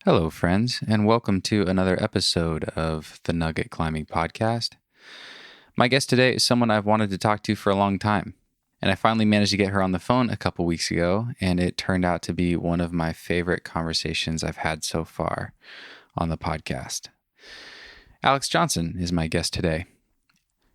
Hello, friends, and welcome to another episode of the Nugget Climbing Podcast. My guest today is someone I've wanted to talk to for a long time, and I finally managed to get her on the phone a couple weeks ago, and it turned out to be one of my favorite conversations I've had so far on the podcast. Alex Johnson is my guest today.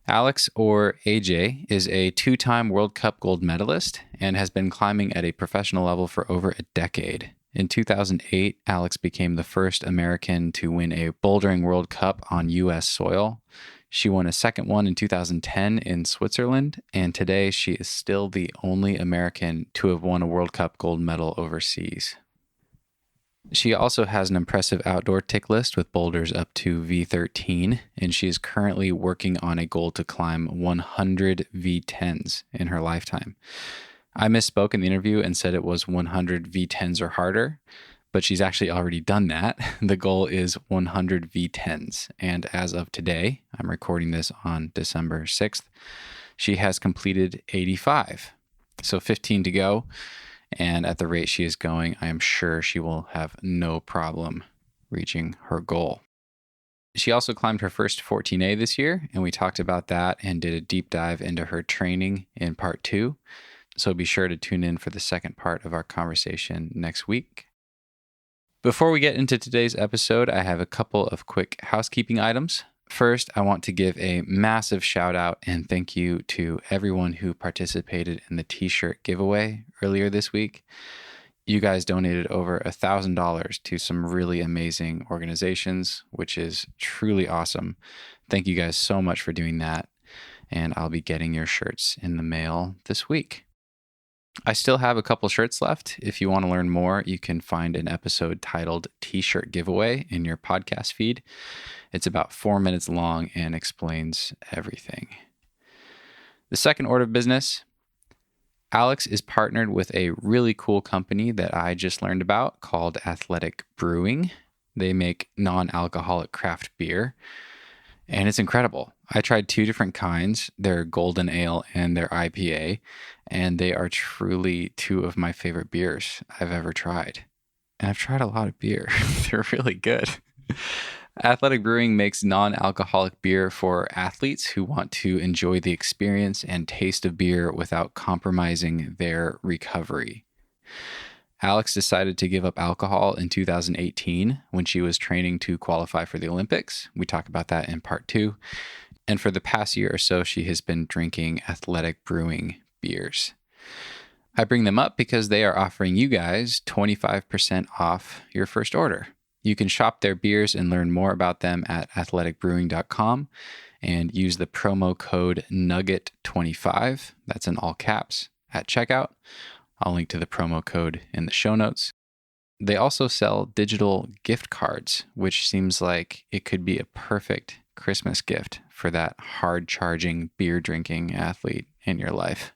Alex, or AJ, is a two-time World Cup gold medalist and has been climbing at a professional level for over a decade. In 2008, Alex became the first American to win a bouldering World Cup on U.S. soil. She won a second one in 2010 in Switzerland, and today she is still the only American to have won a World Cup gold medal overseas. She also has an impressive outdoor tick list with boulders up to V13, and she is currently working on a goal to climb 100 V10s in her lifetime. I misspoke in the interview and said it was 100 V10s or harder, but she's actually already done that. The goal is 100 V10s, and as of today, I'm recording this on December 6th, she has completed 85. So 15 to go. And at the rate she is going, I am sure she will have no problem reaching her goal. She also climbed her first 14A this year, and we talked about that and did a deep dive into her training in part 2. So be sure to tune in for the second part of our conversation next week. Before we get into today's episode, I have a couple of quick housekeeping items. First, I want to give a massive shout out and thank you to everyone who participated in the t-shirt giveaway earlier this week. You guys donated over $1,000 to some really amazing organizations, which is truly awesome. Thank you guys so much for doing that. And I'll be getting your shirts in the mail this week. I still have a couple shirts left. If you want to learn more, you can find an episode titled T-shirt Giveaway in your podcast feed. It's about 4 minutes long and explains everything. The second order of business, Alex is partnered with a really cool company that I just learned about called Athletic Brewing. They make non-alcoholic craft beer, and it's incredible. I tried 2 different kinds, their Golden Ale and their IPA, and they are truly 2 of my favorite beers I've ever tried. And I've tried a lot of beer. They're really good. Athletic Brewing makes non-alcoholic beer for athletes who want to enjoy the experience and taste of beer without compromising their recovery. Alex decided to give up alcohol in 2018 when she was training to qualify for the Olympics. We talk about that in part 2. And for the past year or so, she has been drinking Athletic Brewing beers. I bring them up because they are offering you guys 25% off your first order. You can shop their beers and learn more about them at athleticbrewing.com and use the promo code NUGGET25, that's in all caps, at checkout. I'll link to the promo code in the show notes. They also sell digital gift cards, which seems like it could be a perfect Christmas gift for that hard-charging, beer-drinking athlete in your life.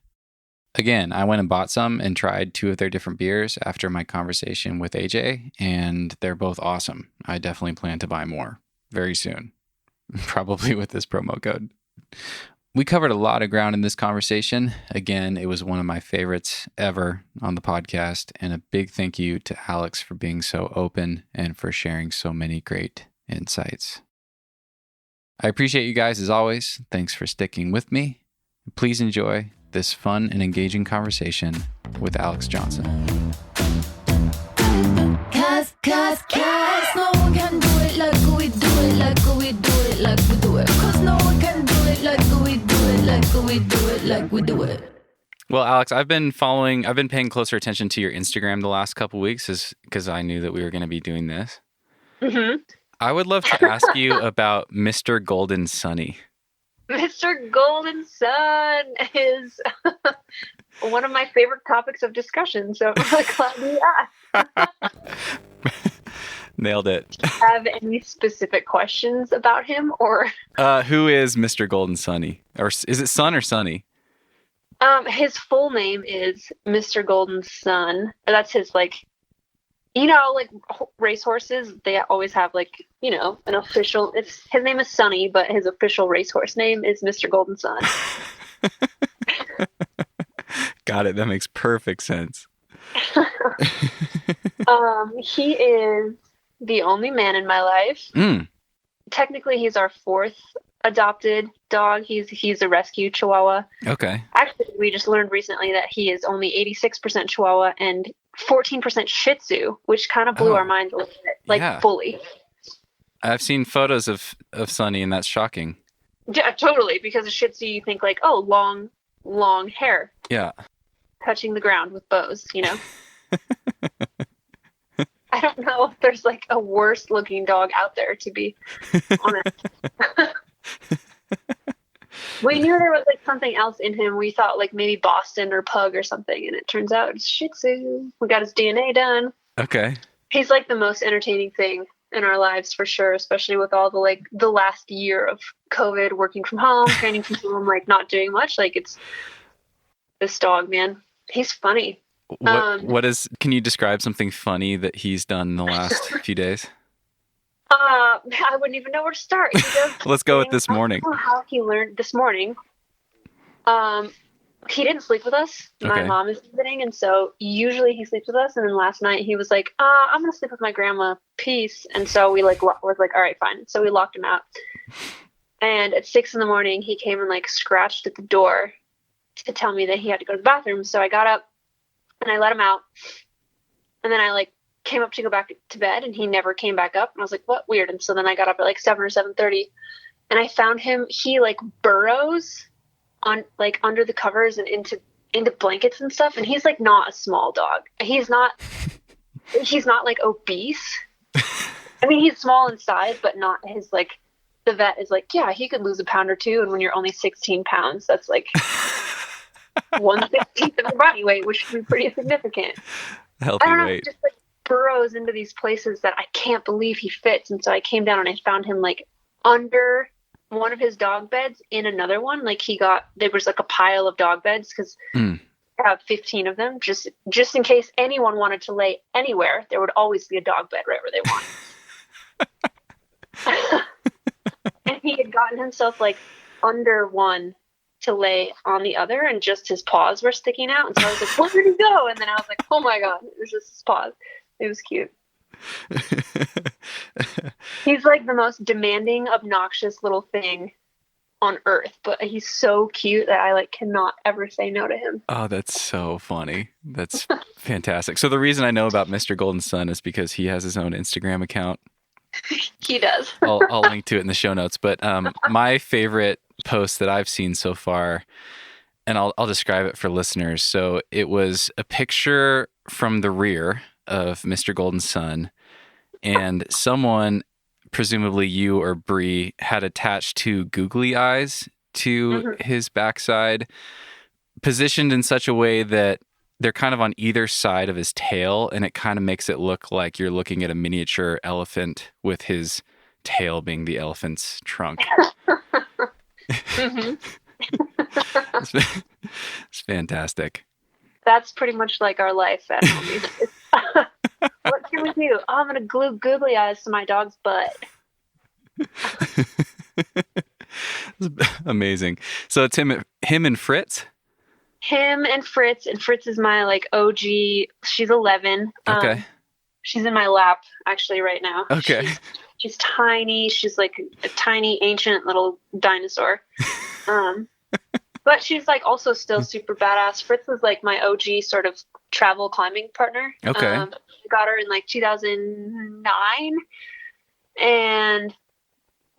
Again, I went and bought some and tried 2 of their different beers after my conversation with AJ, and they're both awesome. I definitely plan to buy more very soon, probably with this promo code. We covered a lot of ground in this conversation. Again, it was one of my favorites ever on the podcast, and a big thank you to Alex for being so open and for sharing so many great insights. I appreciate you guys as always. Thanks for sticking with me. Please enjoy this fun and engaging conversation with Alex Johnson. Cause, no one can do it like we do it, like we do it, like we do it. Cause no one can do it like we do it, like we do it, like we do it. Well, Alex, I've been paying closer attention to your Instagram the last couple weeks because I knew that we were going to be doing this. Mm-hmm. I would love to ask you about Mr. Golden Sunny. Mr. Golden Sun is one of my favorite topics of discussion, so I'm really glad you asked. Nailed it. Do you have any specific questions about him, or? Who is Mr. Golden Sunny? Or is it Sun or Sunny? His full name is Mr. Golden Sun. That's his, like, you know, like racehorses, they always have, like, you know, an official, his name is Sunny, but his official racehorse name is Mr. Golden Sun. Got it. That makes perfect sense. He is the only man in my life. Technically, he's our fourth adopted dog. He's a rescue Chihuahua. Okay. Actually, we just learned recently that he is only 86% Chihuahua and 14% Shih Tzu, which kind of blew our minds a little bit, fully. I've seen photos of Sunny, and that's shocking. Yeah, totally. Because a Shih Tzu, you think like, oh, long hair. Yeah. Touching the ground with bows, you know? I don't know if there's like a worse looking dog out there, to be honest. We knew there was like something else in him. We thought like maybe Boston or Pug or something, and it turns out it's Shih Tzu. We got his DNA done. Okay. He's like the most entertaining thing in our lives for sure, especially with all the last year of COVID, working from home, training from home, like not doing much. Like it's this dog, man. He's funny. Can you describe something funny that he's done in the last few days? I wouldn't even know where to start. Let's go with this morning. I don't know how he learned this morning. He didn't sleep with us. Okay. My mom is visiting, and so usually he sleeps with us. And then last night he was like, I'm going to sleep with my grandma. Peace. And so we was like, all right, fine. So we locked him out. And at 6 a.m, he came and like scratched at the door to tell me that he had to go to the bathroom. So I got up and I let him out. And then I like came up to go back to bed, and he never came back up. And I was like, what? Weird. And so then I got up at like 7 or 7:30, and I found him. He like burrows on like under the covers and into blankets and stuff. And he's like not a small dog. He's not like obese. I mean, he's small in size, but not his like, the vet is like, yeah, he could lose a pound or two. And when you're only 16 pounds, that's like 1/16 of your body weight, which would be pretty significant. Healthy weight. Just like burrows into these places that I can't believe he fits. And so I came down and I found him like under one of his dog beds in another one. Like there was like a pile of dog beds because I have 15 of them. Just in case anyone wanted to lay anywhere, there would always be a dog bed right where they want. And he had gotten himself like under one to lay on the other, and just his paws were sticking out. And so I was like, where did he go? And then I was like, oh my God, it was just his paws. It was cute. He's like the most demanding, obnoxious little thing on earth, but he's so cute that I like cannot ever say no to him. Oh, that's so funny. That's fantastic. So the reason I know about Mr. Golden Sun is because he has his own Instagram account. He does. I'll link to it in the show notes. But my favorite post that I've seen so far, and I'll describe it for listeners. So it was a picture from the rear of Mr. Golden Sun, and someone, presumably you or Bree, had attached two googly eyes to his backside, positioned in such a way that they're kind of on either side of his tail, and it kind of makes it look like you're looking at a miniature elephant with his tail being the elephant's trunk. It's fantastic. That's pretty much like our life at home. What can we do? Oh, I'm going to glue googly eyes to my dog's butt. Amazing. So it's him and Fritz? Him and Fritz is my like OG. She's 11. Okay. She's in my lap actually right now. Okay. She's tiny. She's like a tiny ancient little dinosaur. But she's like also still super badass. Fritz was like my OG sort of travel climbing partner. Okay. I got her in like 2009, and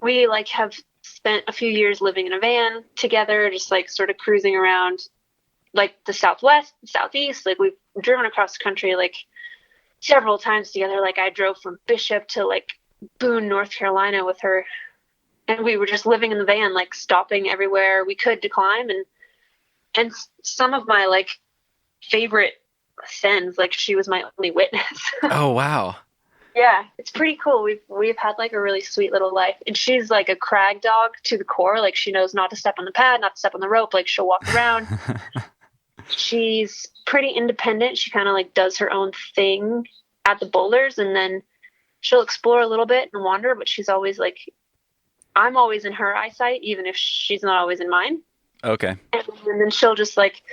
we like have spent a few years living in a van together, just like sort of cruising around like the Southwest, Southeast. Like we've driven across the country like several times together. Like I drove from Bishop to like Boone, North Carolina with her, and we were just living in the van, like stopping everywhere we could to climb. And some of my like favorite sends, like she was my only witness. Oh, wow. Yeah, it's pretty cool. We've had like a really sweet little life, and she's like a crag dog to the core. Like she knows not to step on the pad, not to step on the rope. Like she'll walk around. She's pretty independent. She kind of like does her own thing at the boulders, and then she'll explore a little bit and wander, but she's always like, I'm always in her eyesight, even if she's not always in mine. Okay. And then she'll just like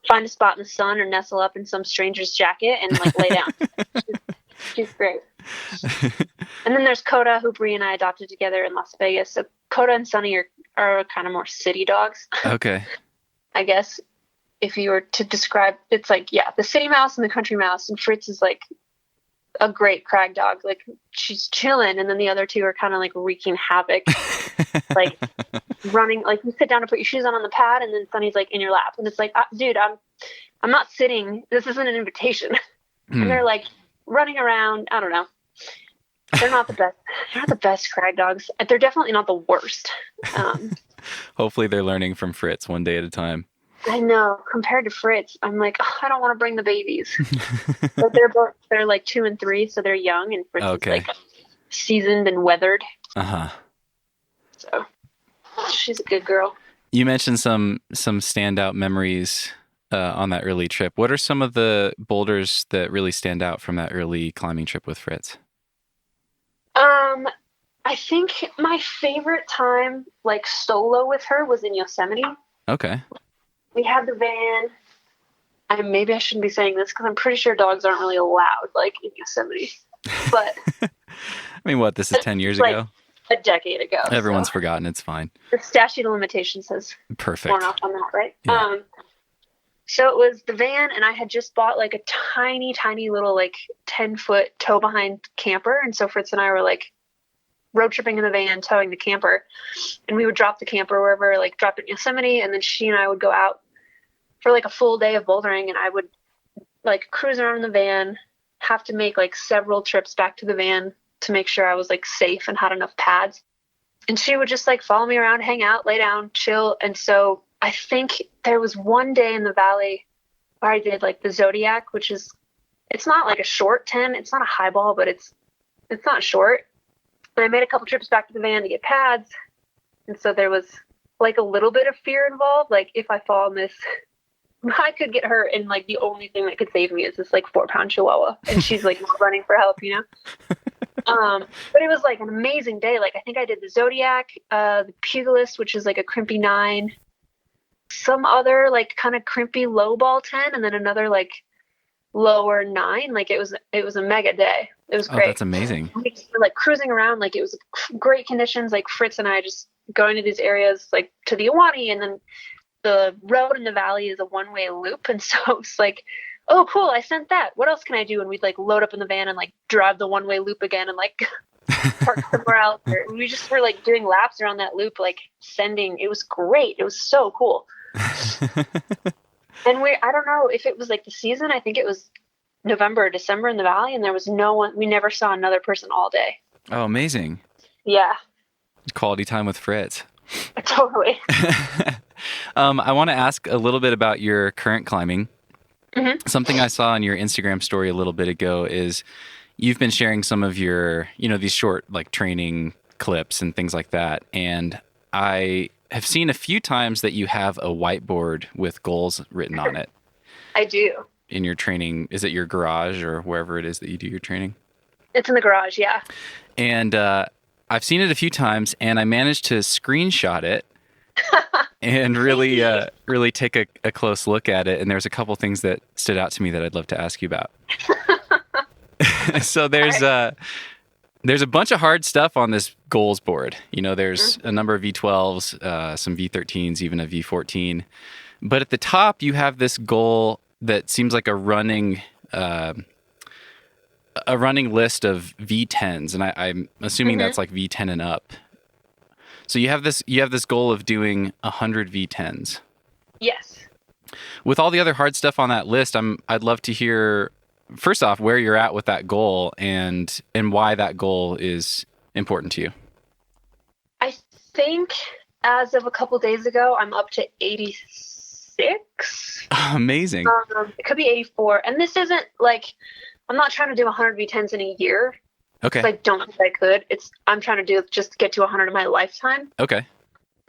find a spot in the sun or nestle up in some stranger's jacket and like lay down. She's great. And then there's Coda, who Bree and I adopted together in Las Vegas. So Coda and Sunny are kind of more city dogs, Okay. I guess. If you were to describe, it's like, yeah, the city mouse and the country mouse. And Fritz is like a great crag dog. Like, she's chilling, and then the other two are kind of like wreaking havoc. Like running, like you sit down to put your shoes on the pad, and then Sunny's like in your lap, and it's like, dude, I'm not sitting. This isn't an invitation. And they're like running around. I don't know. They're not the best. They're not the best crag dogs. They're definitely not the worst. Hopefully they're learning from Fritz one day at a time. I know. Compared to Fritz, I'm like, oh, I don't want to bring the babies. But they're like 2 and 3, so they're young, and Fritz is like seasoned and weathered. So she's a good girl. You mentioned some standout memories on that early trip. What are some of the boulders that really stand out from that early climbing trip with Fritz? I think my favorite time, like solo with her, was in Yosemite. Okay. We had the van. Maybe I shouldn't be saying this because I'm pretty sure dogs aren't really allowed, like, in Yosemite. But I mean, what? This is 10 years ago? A decade ago. Everyone's forgotten. It's fine. The statute of limitations has perfect worn off on that, right? Yeah. So it was the van, and I had just bought like a tiny, tiny little like 10-foot tow behind camper. And so Fritz and I were like road tripping in the van, towing the camper, and we would drop the camper wherever, like drop it in Yosemite. And then she and I would go out for like a full day of bouldering, and I would like cruise around in the van, have to make like several trips back to the van to make sure I was like safe and had enough pads. And she would just like follow me around, hang out, lay down, chill. And so I think there was one day in the valley where I did like the Zodiac, which is, it's not like a short 10. It's not a high ball, but it's not short. And I made a couple trips back to the van to get pads. And so there was like a little bit of fear involved. Like, if I fall in this, I could get hurt. And like the only thing that could save me is this like 4-pound Chihuahua. And she's like running for help, you know? But it was like an amazing day. Like, I think I did the Zodiac, the Pugilist, which is like a crimpy 9, some other like kind of crimpy low ball 10, and then another like lower 9. Like, it was a mega day. It was great. Oh, that's amazing. We were like cruising around. Like, it was great conditions. Like, Fritz and I just going to these areas, like to the Iwani, and then the road in the valley is a one-way loop. And so it's like, oh, cool, I sent that. What else can I do? And we'd like load up in the van and like drive the one-way loop again and like park somewhere else. And we just were like doing laps around that loop, like sending. It was great. It was so cool. And I don't know if it was like the season. I think it was November or December in the valley, and there was no one. We never saw another person all day. Oh, amazing. Yeah. Quality time with Fritz. Totally. I want to ask a little bit about your current climbing. Mm-hmm. Something I saw on your Instagram story a little bit ago is you've been sharing some of your, these short like training clips and things like that. And I have seen a few times that you have a whiteboard with goals written on it. I do. In your training, is it your garage or wherever it is that you do your training? It's in the garage, yeah. And I've seen it a few times, and I managed to screenshot it and really take a close look at it. And there's a couple things that stood out to me that I'd love to ask you about. So there's a bunch of hard stuff on this goals board. There's a number of V12s, some V13s, even a V14. But at the top, you have this goal that seems like a running list of V10s, and I'm assuming that's like V10 and up. So you have this goal of doing 100 V10s. Yes. With all the other hard stuff on that list, I'd love to hear, first off, where you're at with that goal and why that goal is important to you. I think as of a couple days ago, I'm up to 86. Amazing. It could be 84. And this isn't like, I'm not trying to do 100 V10s in a year. Okay. I don't think I could. I'm trying to just get to 100 in my lifetime. Okay.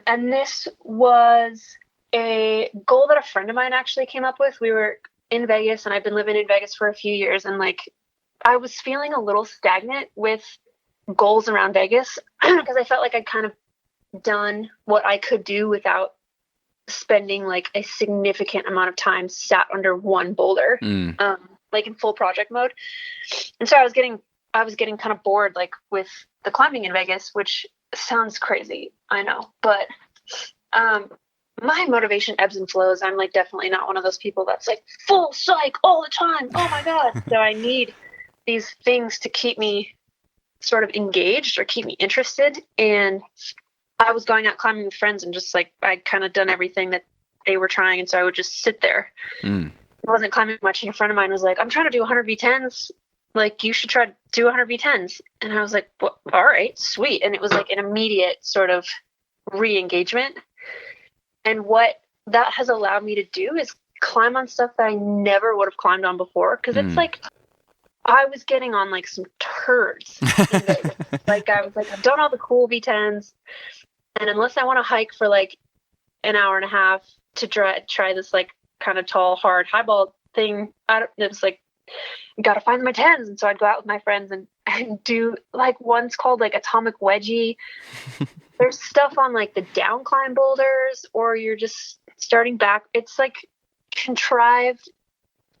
And this was a goal that a friend of mine actually came up with. We were in Vegas, and I've been living in Vegas for a few years. And like, I was feeling a little stagnant with goals around Vegas because I felt like I'd kind of done what I could do without spending like a significant amount of time sat under one boulder, like in full project mode. And so I I was getting kind of bored, like with the climbing in Vegas, which sounds crazy, I know, but my motivation ebbs and flows. I'm like definitely not one of those people that's like full psych all the time. Oh my God. So I need these things to keep me sort of engaged or keep me interested. And I was going out climbing with friends and just like, I'd kind of done everything that they were trying. And so I would just sit there. I wasn't climbing much. And a friend of mine was like, I'm trying to do 100 V10s. Like, you should try to do 100 V10s. And I was like, well, all right, sweet. And it was like an immediate sort of re-engagement. And what that has allowed me to do is climb on stuff that I never would have climbed on before. Because it's like, I was getting on like some turds. Like, I was like, I've done all the cool V10s. And unless I want to hike for like an hour and a half to try this like kind of tall, hard highball thing, it was like, got to find my 10s. And so I'd go out with my friends and do like one's called like atomic wedgie. There's stuff on like the down climb boulders, or you're just starting back. It's like contrived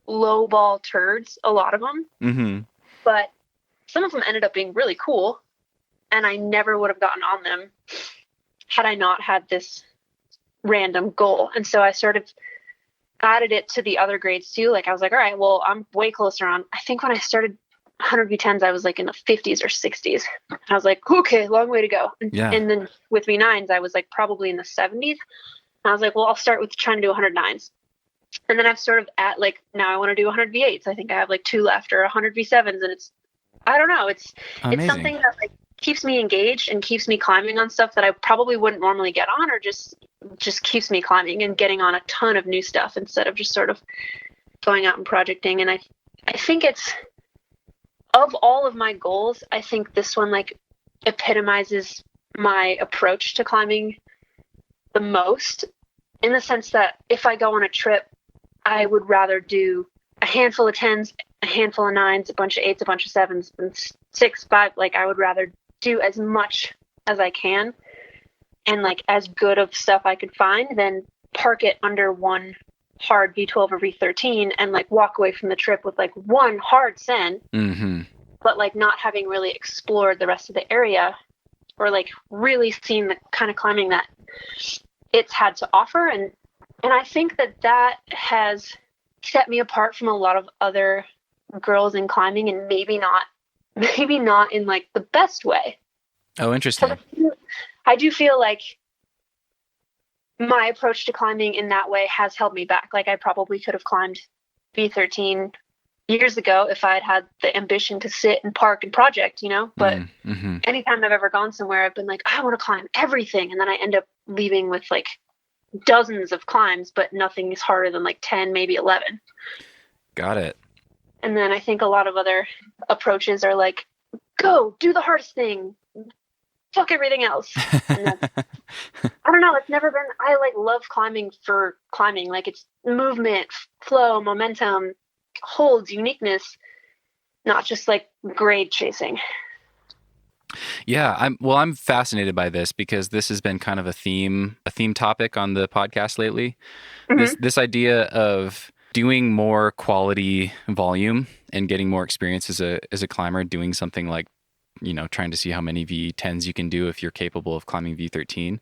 low ball turds, a lot of them, but some of them ended up being really cool. And I never would have gotten on them had I not had this random goal. And so I sort of added it to the other grades too. Like I was like, all right, well, I'm way closer on. I think when I started 100 V10s, I was like in the 50s or 60s. I was like, okay, long way to go. And then with V9s, I was like probably in the 70s. And I was like, well, I'll start with trying to do 109s. And then I've sort of at like, now I want to do 100 V8s. I think I have like 2 left, or 100 V7s. And it's, I don't know. It's something that like keeps me engaged and keeps me climbing on stuff that I probably wouldn't normally get on, or just keeps me climbing and getting on a ton of new stuff instead of just sort of going out and projecting. And I think it's, of all of my goals, I think this one like epitomizes my approach to climbing the most, in the sense that if I go on a trip, I would rather do a handful of 10s, a handful of 9s, a bunch of 8s, a bunch of 7s, and 6, 5. Like, I would rather do as much as I can and like as good of stuff I could find than park it under one hard V12 or V13 and like walk away from the trip with like one hard sen, but like not having really explored the rest of the area or like really seen the kind of climbing that it's had to offer. And I think that has set me apart from a lot of other girls in climbing, and maybe not in like the best way. Oh, interesting. So I do feel like my approach to climbing in that way has held me back. Like, I probably could have climbed V13 years ago if I had had the ambition to sit and park and project, you know, but anytime I've ever gone somewhere, I've been like, I want to climb everything. And then I end up leaving with like dozens of climbs, but nothing is harder than like 10, maybe 11. Got it. And then I think a lot of other approaches are like, go do the hardest thing, fuck everything else. And I don't know. It's never been, I like love climbing for climbing. Like, it's movement, flow, momentum, holds, uniqueness, not just like grade chasing. Yeah, I'm fascinated by this because this has been kind of a theme topic on the podcast lately. This idea of doing more quality volume and getting more experience as a climber, doing something like, you know, trying to see how many V10s you can do if you're capable of climbing V13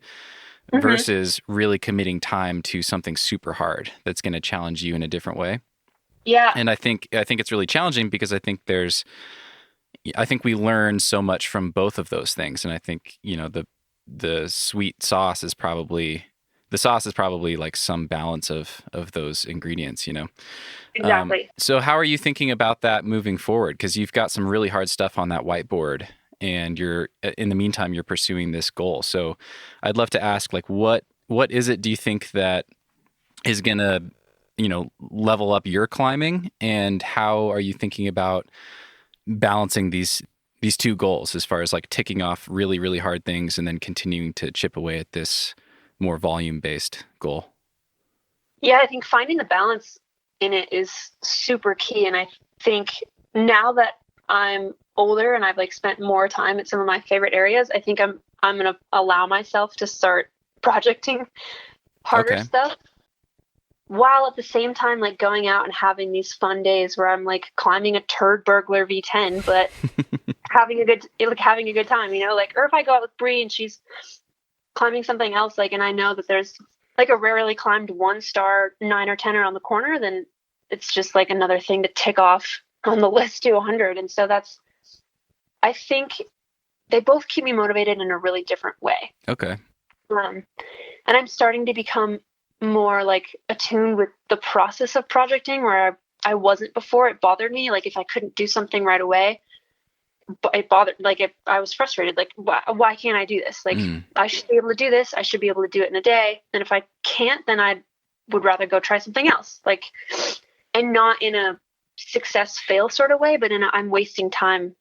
versus really committing time to something super hard that's going to challenge you in a different way. Yeah. And I think it's really challenging because I think we learn so much from both of those things. And I think, you know, the sweet sauce is probably like some balance of those ingredients, you know? Exactly. So how are you thinking about that moving forward? Because you've got some really hard stuff on that whiteboard, and in the meantime, you're pursuing this goal. So I'd love to ask, like, what is it, do you think, that is going to, you know, level up your climbing, and how are you thinking about balancing these two goals as far as like ticking off really, really hard things and then continuing to chip away at this more volume-based goal? Yeah, I think finding the balance in it is super key. And I think now that I'm older and I've like spent more time at some of my favorite areas, I think I'm going to allow myself to start projecting harder stuff, while at the same time like going out and having these fun days where I'm like climbing a turd burglar V10, but having a good time, you know, like, or if I go out with Bree and she's climbing something else, like, and I know that there's like a rarely climbed 1-star 9 or 10 around the corner, then it's just like another thing to tick off on the list to 100. And so I think they both keep me motivated in a really different way. Okay. And I'm starting to become more like attuned with the process of projecting, where I wasn't before. It bothered me. Like if I couldn't do something right away, it bothered, like if I was frustrated, like why can't I do this? Like I should be able to do this. I should be able to do it in a day. And if I can't, then I would rather go try something else. Like, and not in a success fail sort of way, but in a I'm wasting time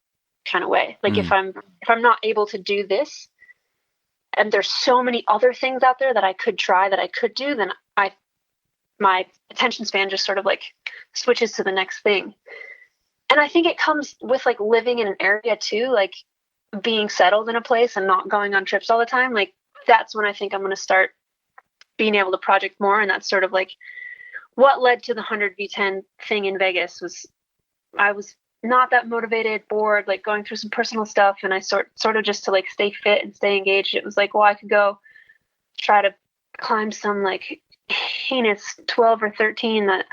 kind of way. Like if I'm not able to do this, and there's so many other things out there that I could try, that I could do, then my attention span just sort of like switches to the next thing. And I think it comes with like living in an area too, like being settled in a place and not going on trips all the time. Like that's when I think I'm going to start being able to project more. And that's sort of like what led to the 100 V10 thing in Vegas. Was I was not that motivated, bored, like going through some personal stuff. And I sort of just to like stay fit and stay engaged. It was like, well, I could go try to climb some like heinous 12 or 13 that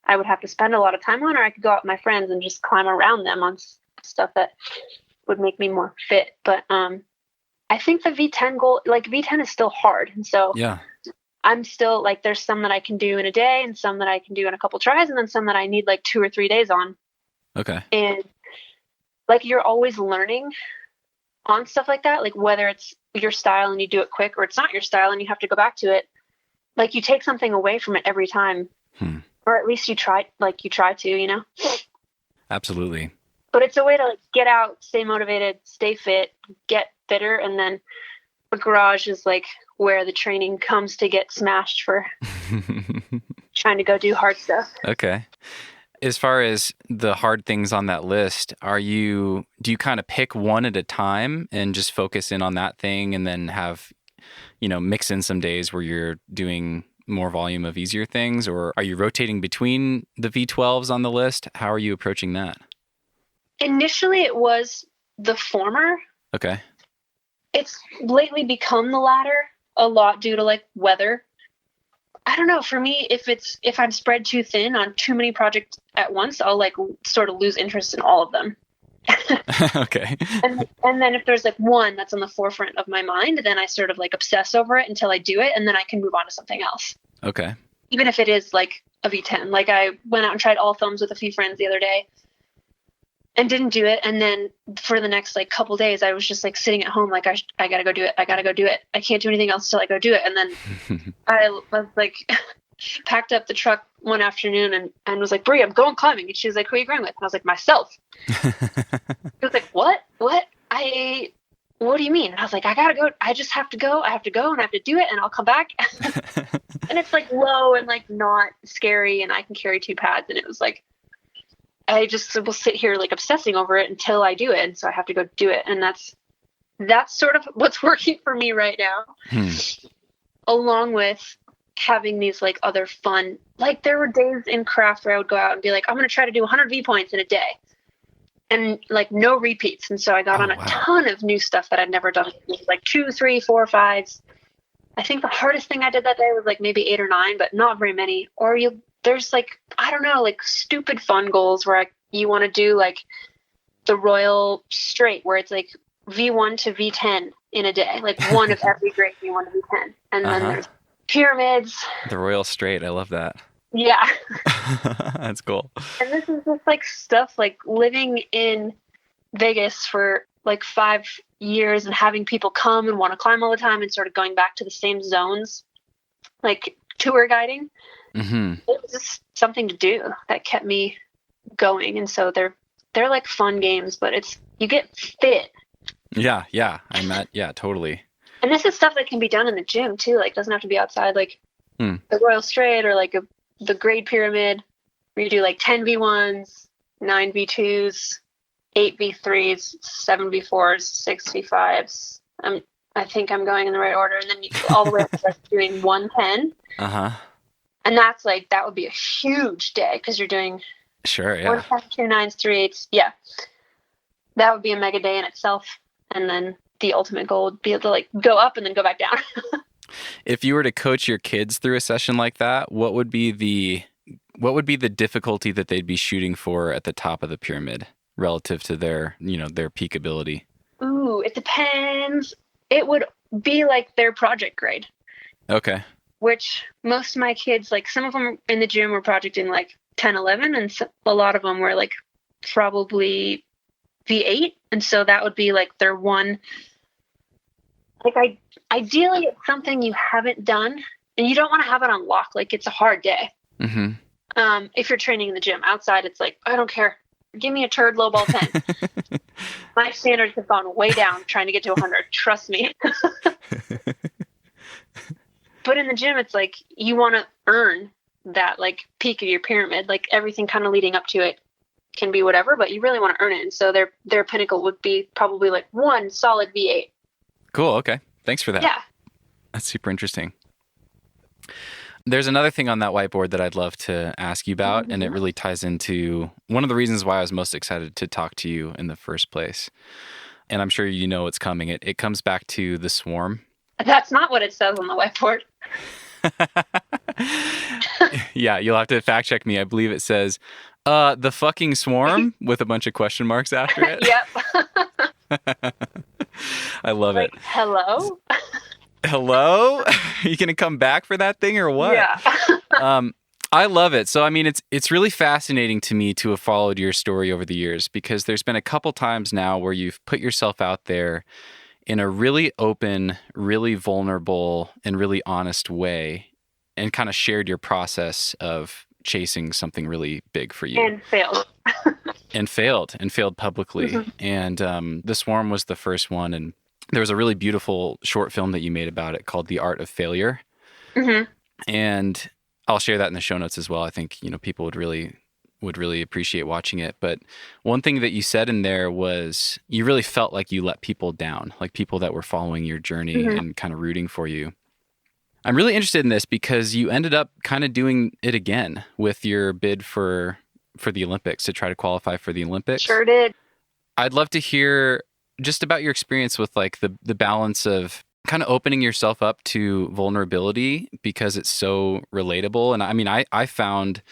I would have to spend a lot of time on, or I could go out with my friends and just climb around them on stuff that would make me more fit. But I think the V10 goal, like V10 is still hard. And so yeah, I'm still like, there's some that I can do in a day and some that I can do in a couple tries, and then some that I need like 2 or 3 days on. Okay. And like, you're always learning on stuff like that. Like whether it's your style and you do it quick, or it's not your style and you have to go back to it. Like you take something away from it every time. Or at least you try to, you know? Absolutely. But it's a way to like get out, stay motivated, stay fit, get fitter. And then the garage is like where the training comes to get smashed for trying to go do hard stuff. Okay. As far as the hard things on that list, do you kind of pick one at a time and just focus in on that thing, and then have, mix in some days where you're doing more volume of easier things? Or are you rotating between the V12s on the list? How are you approaching that? Initially it was the former. Okay. It's lately become the latter, a lot due to like weather. I don't know. For me, if I'm spread too thin on too many projects at once, I'll like sort of lose interest in all of them. Okay. And then if there's like one that's on the forefront of my mind, then I sort of like obsess over it until I do it, and then I can move on to something else. Okay. Even if it is like a V10. Like I went out and tried all thumbs with a few friends the other day and didn't do it. And then for the next like couple days, I was just like sitting at home like I gotta go do it. I gotta go do it. I can't do anything else till I go do it. And then I was like packed up the truck one afternoon and was like, Bree, I'm going climbing. And she was like, who are you going with? And I was like, myself. She was like, what? What do you mean? And I was like, I gotta go. I just have to go. I have to go and I have to do it, and I'll come back. And it's like low and like not scary, and I can carry 2 pads. And it was like, I just will sit here like obsessing over it until I do it. And so I have to go do it. And that's sort of what's working for me right now. Along with having these like other fun, like there were days in craft where I would go out and be like, I'm going to try to do 100 V points in a day, and like no repeats. And so I got on a ton of new stuff that I'd never done, like 2, 3, 4, 5s. I think the hardest thing I did that day was like maybe 8 or 9, but not very many. Or there's like, I don't know, like stupid fun goals where you want to do like the Royal Straight, where it's like V1 to V10 in a day, like one of every grade V1 to V10. And then there's pyramids. The Royal Straight. I love that. Yeah. That's cool. And this is just like stuff like living in Vegas for like 5 years and having people come and want to climb all the time and sort of going back to the same zones, like tour guiding. It was just something to do that kept me going. And so they're like fun games, but you get fit. Yeah. Totally. And this is stuff that can be done in the gym too. Like doesn't have to be outside, like the Royal Straight or like the Grade Pyramid, where you do like 10 V1s, 9 V2s, 8 V3s, 7 V4s, 6 V5s. I think I'm going in the right order. And then you go all the way up to like doing 110. And that's like, that would be a huge day because you're doing 1 10, 2 9s, 3 8s. Yeah. that would be a mega day in itself. And then the ultimate goal would be able to like go up and then go back down. If you were to coach your kids through a session like that, what would be the difficulty that they'd be shooting for at the top of the pyramid relative to their peak ability? Ooh, it depends. It would be like their project grade. Okay. Which most of my kids, like some of them in the gym were projecting like 10, 11, and a lot of them were like probably V8. And so that would be like their one, like ideally it's something you haven't done and you don't want to have it on lock. Like it's a hard day. Mm-hmm. If you're training in the gym. Outside, it's like, I don't care. Give me a turd low ball 10. My standards have gone way down trying to get to 100. Trust me. But in the gym, it's like you want to earn that like peak of your pyramid. Like everything kind of leading up to it can be whatever, but you really want to earn it. And so their pinnacle would be probably like one solid V8. Cool. Okay. Thanks for that. Yeah. That's super interesting. There's another thing on that whiteboard that I'd love to ask you about, and it really ties into one of the reasons why I was most excited to talk to you in the first place. And I'm sure you know what's coming. It comes back to the Swarm. That's not what it says on the whiteboard. Yeah, you'll have to fact check me. I believe it says, the fucking Swarm with a bunch of question marks after it. Yep. I love it. Hello? Hello? Are you going to come back for that thing or what? Yeah. I love it. So, I mean, it's really fascinating to me to have followed your story over the years, because there's been a couple times now where you've put yourself out there in a really open, really vulnerable, and really honest way, and kind of shared your process of chasing something really big for you. And failed. and failed publicly. Mm-hmm. And the Swarm was the first one. And there was a really beautiful short film that you made about it called The Art of Failure. Mm-hmm. And I'll share that in the show notes as well. I think, people would really appreciate watching it. But one thing that you said in there was you really felt like you let people down, like people that were following your journey mm-hmm. and kind of rooting for you. I'm really interested in this because you ended up kind of doing it again with your bid for the Olympics, to try to qualify for the Olympics. Sure did. I'd love to hear just about your experience with like the balance of kind of opening yourself up to vulnerability because it's so relatable. And I mean, I find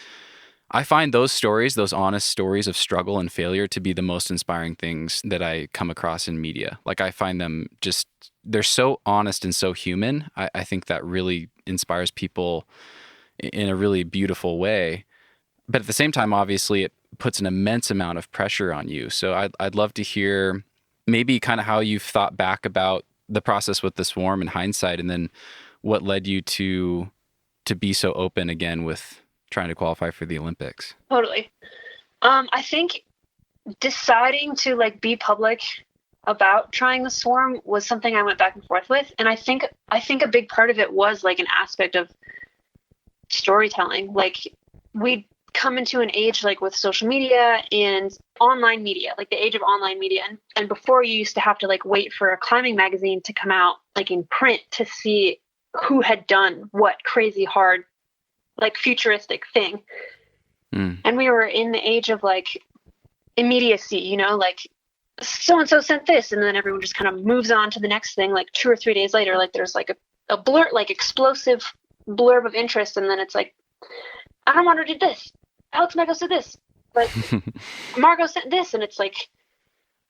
those stories, those honest stories of struggle and failure, to be the most inspiring things that I come across in media. Like I find them they're so honest and so human. I think that really inspires people in a really beautiful way. But at the same time, obviously, it puts an immense amount of pressure on you. So I'd love to hear maybe kind of how you've thought back about the process with the Swarm in hindsight, and then what led you to be so open again with trying to qualify for the Olympics. Totally. I think deciding to like be public about trying the Swarm was something I went back and forth with. And I think a big part of it was like an aspect of storytelling. Like we'd come into an age like with social media and online media, like the age of online media. And before, you used to have to like wait for a climbing magazine to come out like in print to see who had done what crazy hard, like futuristic thing. And we were in the age of like immediacy, like so-and-so sent this, and then everyone just kind of moves on to the next thing. Like 2 or 3 days later, like there's like a blur, like explosive blurb of interest. And then it's like, Adam Marder did this. Alex Megos did this. But Margot sent this. And it's like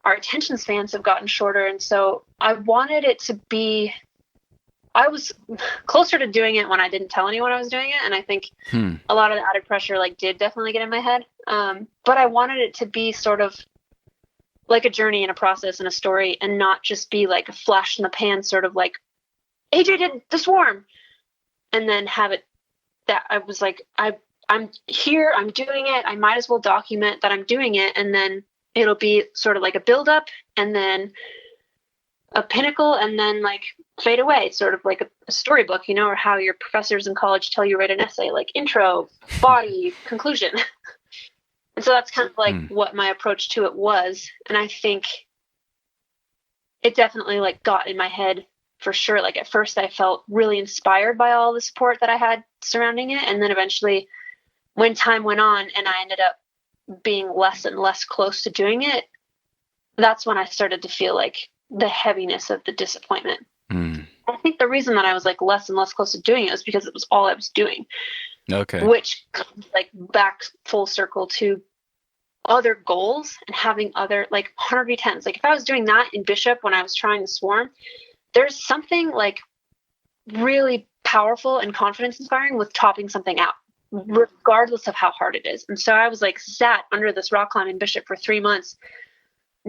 our attention spans have gotten shorter. And so I wanted it to be, I was closer to doing it when I didn't tell anyone I was doing it. And I think a lot of the added pressure like did definitely get in my head. But I wanted it to be sort of like a journey and a process and a story, and not just be like a flash in the pan, sort of like AJ did the Swarm, and then have it that I was like, I'm here, I'm doing it. I might as well document that I'm doing it. And then it'll be sort of like a build up, and then a pinnacle, and then like fade away, sort of like a storybook, or how your professors in college tell you write an essay, like intro, body, conclusion. And so that's kind of like what my approach to it was. And I think it definitely like got in my head for sure. Like at first I felt really inspired by all the support that I had surrounding it. And then eventually when time went on and I ended up being less and less close to doing it, that's when I started to feel like the heaviness of the disappointment. I think the reason that I was like less and less close to doing it was because it was all I was doing. Okay. Which comes like back full circle to other goals and having other like 100 V10s. Like if I was doing that in Bishop when I was trying to Swarm, there's something like really powerful and confidence inspiring with topping something out, regardless of how hard it is. And so I was like sat under this rock climbing Bishop for 3 months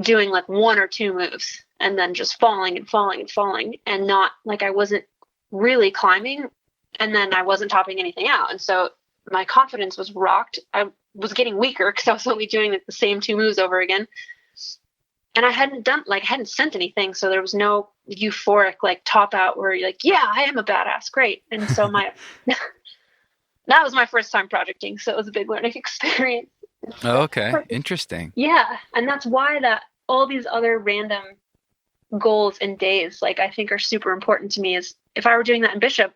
doing like 1 or 2 moves and then just falling and falling and falling, and not like I wasn't really climbing, and then I wasn't topping anything out. And so my confidence was rocked. I was getting weaker because I was only doing like the same 2 moves over again. And I hadn't sent anything. So there was no euphoric like top out where you're like, yeah, I am a badass. Great. And so that was my first time projecting. So it was a big learning experience. Oh, okay. Interesting. Yeah. And that's why that all these other random goals and days, like I think are super important to me. Is if I were doing that in Bishop,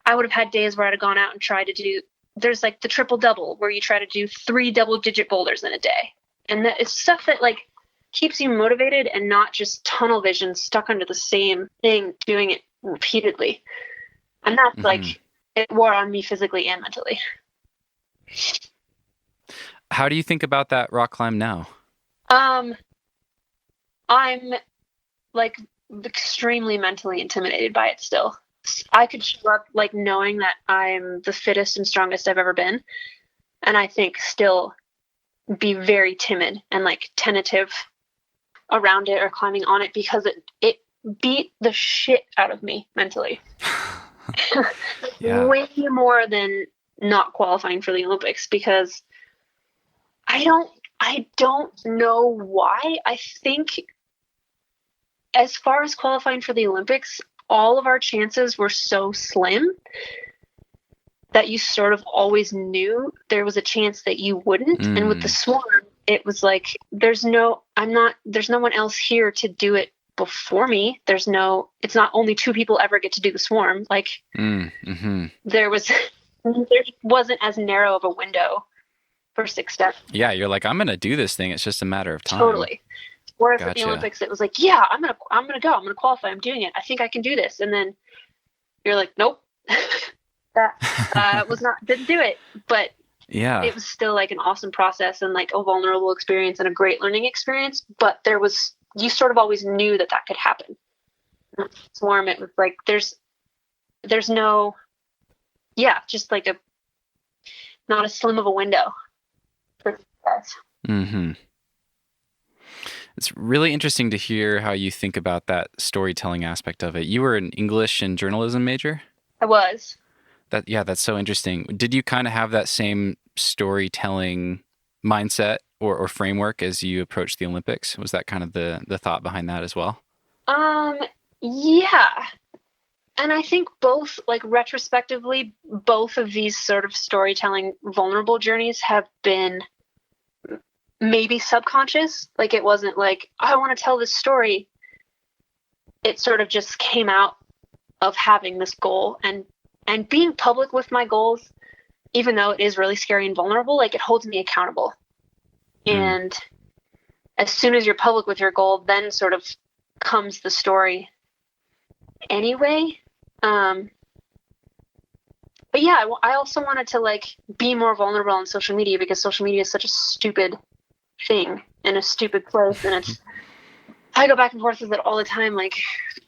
I would have had days where I'd have gone out and tried to do, there's like the triple double where you try to do 3 double-digit boulders in a day. And that is stuff that like keeps you motivated and not just tunnel vision stuck under the same thing, doing it repeatedly. And that's like, it wore on me physically and mentally. How do you think about that rock climb now? I'm like extremely mentally intimidated by it still. I could show up like knowing that I'm the fittest and strongest I've ever been, and I think still be very timid and like tentative around it or climbing on it because it beat the shit out of me mentally. Yeah. Way more than not qualifying for the Olympics, because I don't know why. I think as far as qualifying for the Olympics, all of our chances were so slim that you sort of always knew there was a chance that you wouldn't. And with the Swarm, it was like, there's no one else here to do it before me. It's not only 2 people ever get to do the Swarm. Like there wasn't as narrow of a window for success. Yeah. You're like, I'm going to do this thing. It's just a matter of time. Totally. Whereas at the Olympics, it was like, yeah, I'm gonna go. I'm gonna qualify. I'm doing it. I think I can do this. And then you're like, nope, that didn't do it. But yeah, it was still like an awesome process and like a vulnerable experience and a great learning experience. But you sort of always knew that could happen. Swarm, it was like there's no, just like not a slim of a window for success. Mm-hmm. It's really interesting to hear how you think about that storytelling aspect of it. You were an English and journalism major? I was. That's so interesting. Did you kind of have that same storytelling mindset or framework as you approached the Olympics? Was that kind of the thought behind that as well? Yeah. And I think both, like retrospectively, both of these sort of storytelling vulnerable journeys have been maybe subconscious. Like it wasn't like, I want to tell this story. It sort of just came out of having this goal and being public with my goals, even though it is really scary and vulnerable, like it holds me accountable. And as soon as you're public with your goal, then sort of comes the story anyway. But yeah, I also wanted to like be more vulnerable on social media because social media is such a stupid thing and a stupid place, and I go back and forth with it all the time, like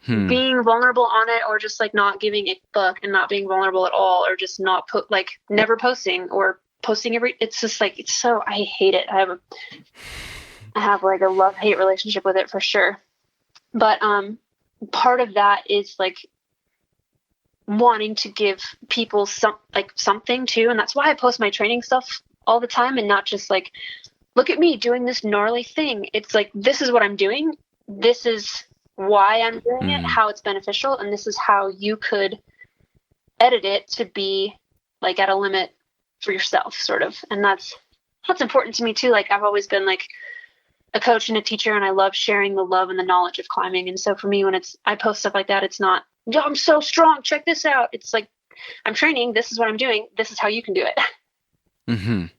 being vulnerable on it or just like not giving a fuck and not being vulnerable at all, or just not never posting or posting it's just like, it's so, I hate it. I have like a love-hate relationship with it for sure. But part of that is like wanting to give people something too, and that's why I post my training stuff all the time and not just like, look at me doing this gnarly thing. It's like, this is what I'm doing. This is why I'm doing it, how it's beneficial, and this is how you could edit it to be like at a limit for yourself, sort of. And that's important to me too. Like I've always been like a coach and a teacher, and I love sharing the love and the knowledge of climbing. And so for me, when I post stuff like that, it's not, yo, I'm so strong, check this out. It's like, I'm training, this is what I'm doing, this is how you can do it.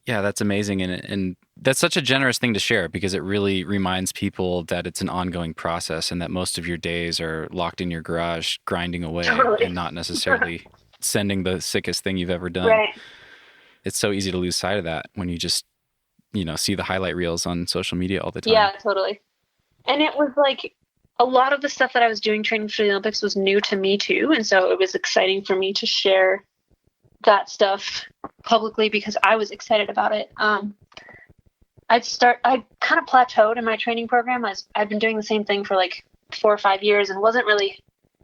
Yeah, that's amazing. And that's such a generous thing to share because it really reminds people that it's an ongoing process and that most of your days are locked in your garage grinding away Totally. and not necessarily sending the sickest thing you've ever done. Right. It's so easy to lose sight of that when you just, see the highlight reels on social media all the time. Yeah, totally. And it was like a lot of the stuff that I was doing training for the Olympics was new to me too. And so it was exciting for me to share that stuff publicly because I was excited about it. I kind of plateaued in my training program. I'd been doing the same thing for like 4 or 5 years and wasn't really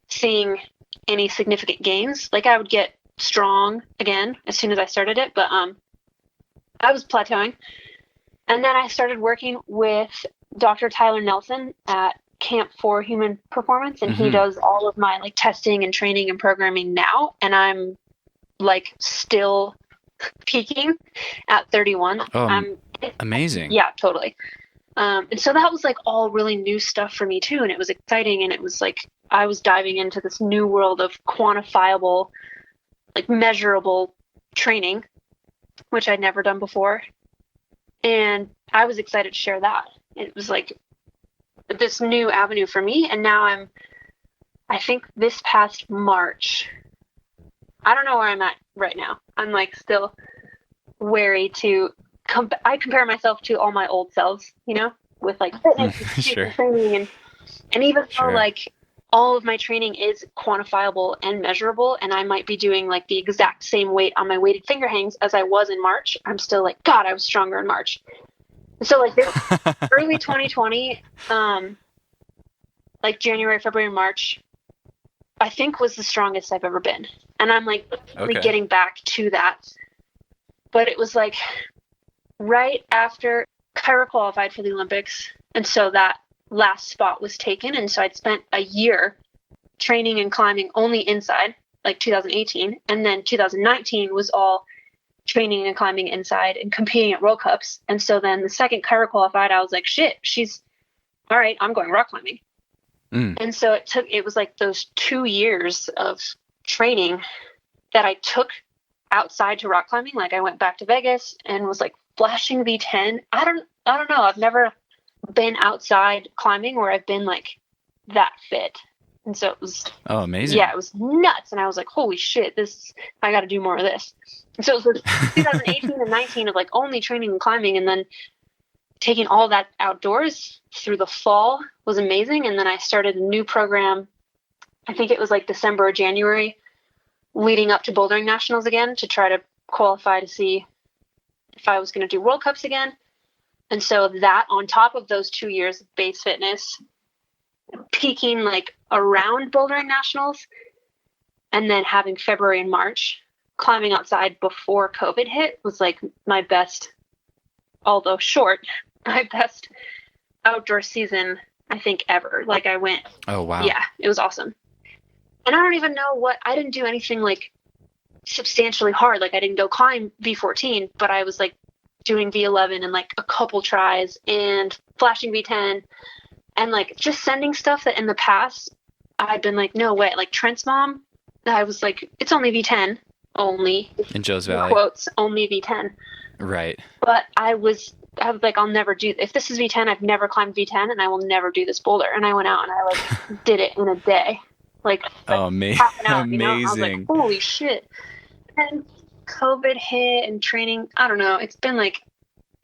seeing any significant gains. Like I would get strong again as soon as I started it, but I was plateauing. And then I started working with Dr. Tyler Nelson at Camp for Human Performance, and he does all of my like testing and training and programming now. And I'm like still peaking at 31. Amazing. Yeah, totally. And so that was like all really new stuff for me too. And it was exciting. And it was like, I was diving into this new world of quantifiable, like measurable training, which I'd never done before. And I was excited to share that. It was like this new avenue for me. And now I think this past March, I don't know where I'm at right now. I'm like still wary to I compare myself to all my old selves, with like fitness and Sure. training and even Sure. though like all of my training is quantifiable and measurable and I might be doing like the exact same weight on my weighted finger hangs as I was in March, I'm still like, God, I was stronger in March. So like this early 2020, like January, February, March, I think was the strongest I've ever been. And I'm like really getting back to that. But it was like right after Kyra qualified for the Olympics. And so that last spot was taken. And so I'd spent a year training and climbing only inside, like 2018. And then 2019 was all training and climbing inside and competing at World Cups. And so then the second Kyra qualified, I was like, shit, she's all right. I'm going rock climbing. And so it was like those 2 years of training that I took outside to rock climbing. Like I went back to Vegas and was like flashing V10. I don't know. I've never been outside climbing where I've been like that fit. And so it was, amazing. Yeah, it was nuts. And I was like, holy shit, I got to do more of this. And so it was like 2018 and 19 of like only training and climbing. And then taking all that outdoors through the fall was amazing. And then I started a new program. I think it was like December or January leading up to bouldering nationals again to try to qualify to see if I was going to do World Cups again. And so that on top of those 2 years of base fitness, peaking like around bouldering nationals, and then having February and March climbing outside before COVID hit was like my best, although short, my best outdoor season, I think, ever. Like I went. Oh, wow. Yeah, it was awesome. And I don't even know I didn't do anything like substantially hard. Like I didn't go climb V14, but I was like doing V11 and like a couple tries and flashing V10 and like just sending stuff that in the past I'd been like, no way. Like Trent's mom, I was like, it's only V10, only. In Joe's Valley. Quotes, only V10. Right. But I was like, I'll never do, if this is V10, I've never climbed V10 and I will never do this boulder. And I went out and I like did it in a day. Like half an hour, amazing. I was like, holy shit. And COVID hit and training, I don't know. It's been like,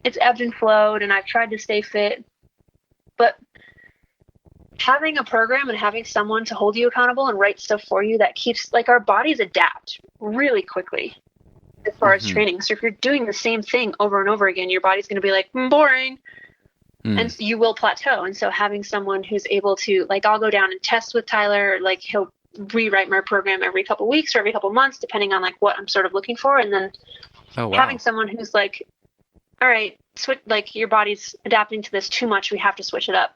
it's ebbed and flowed and I've tried to stay fit. But having a program and having someone to hold you accountable and write stuff for you that keeps, like our bodies adapt really quickly as far as training. So if you're doing the same thing over and over again, your body's going to be like, boring. And so you will plateau. And so having someone who's able to, like, I'll go down and test with Tyler, like he'll rewrite my program every couple weeks or every couple months, depending on like what I'm sort of looking for. And then having someone who's like, all right, switch, like your body's adapting to this too much. We have to switch it up.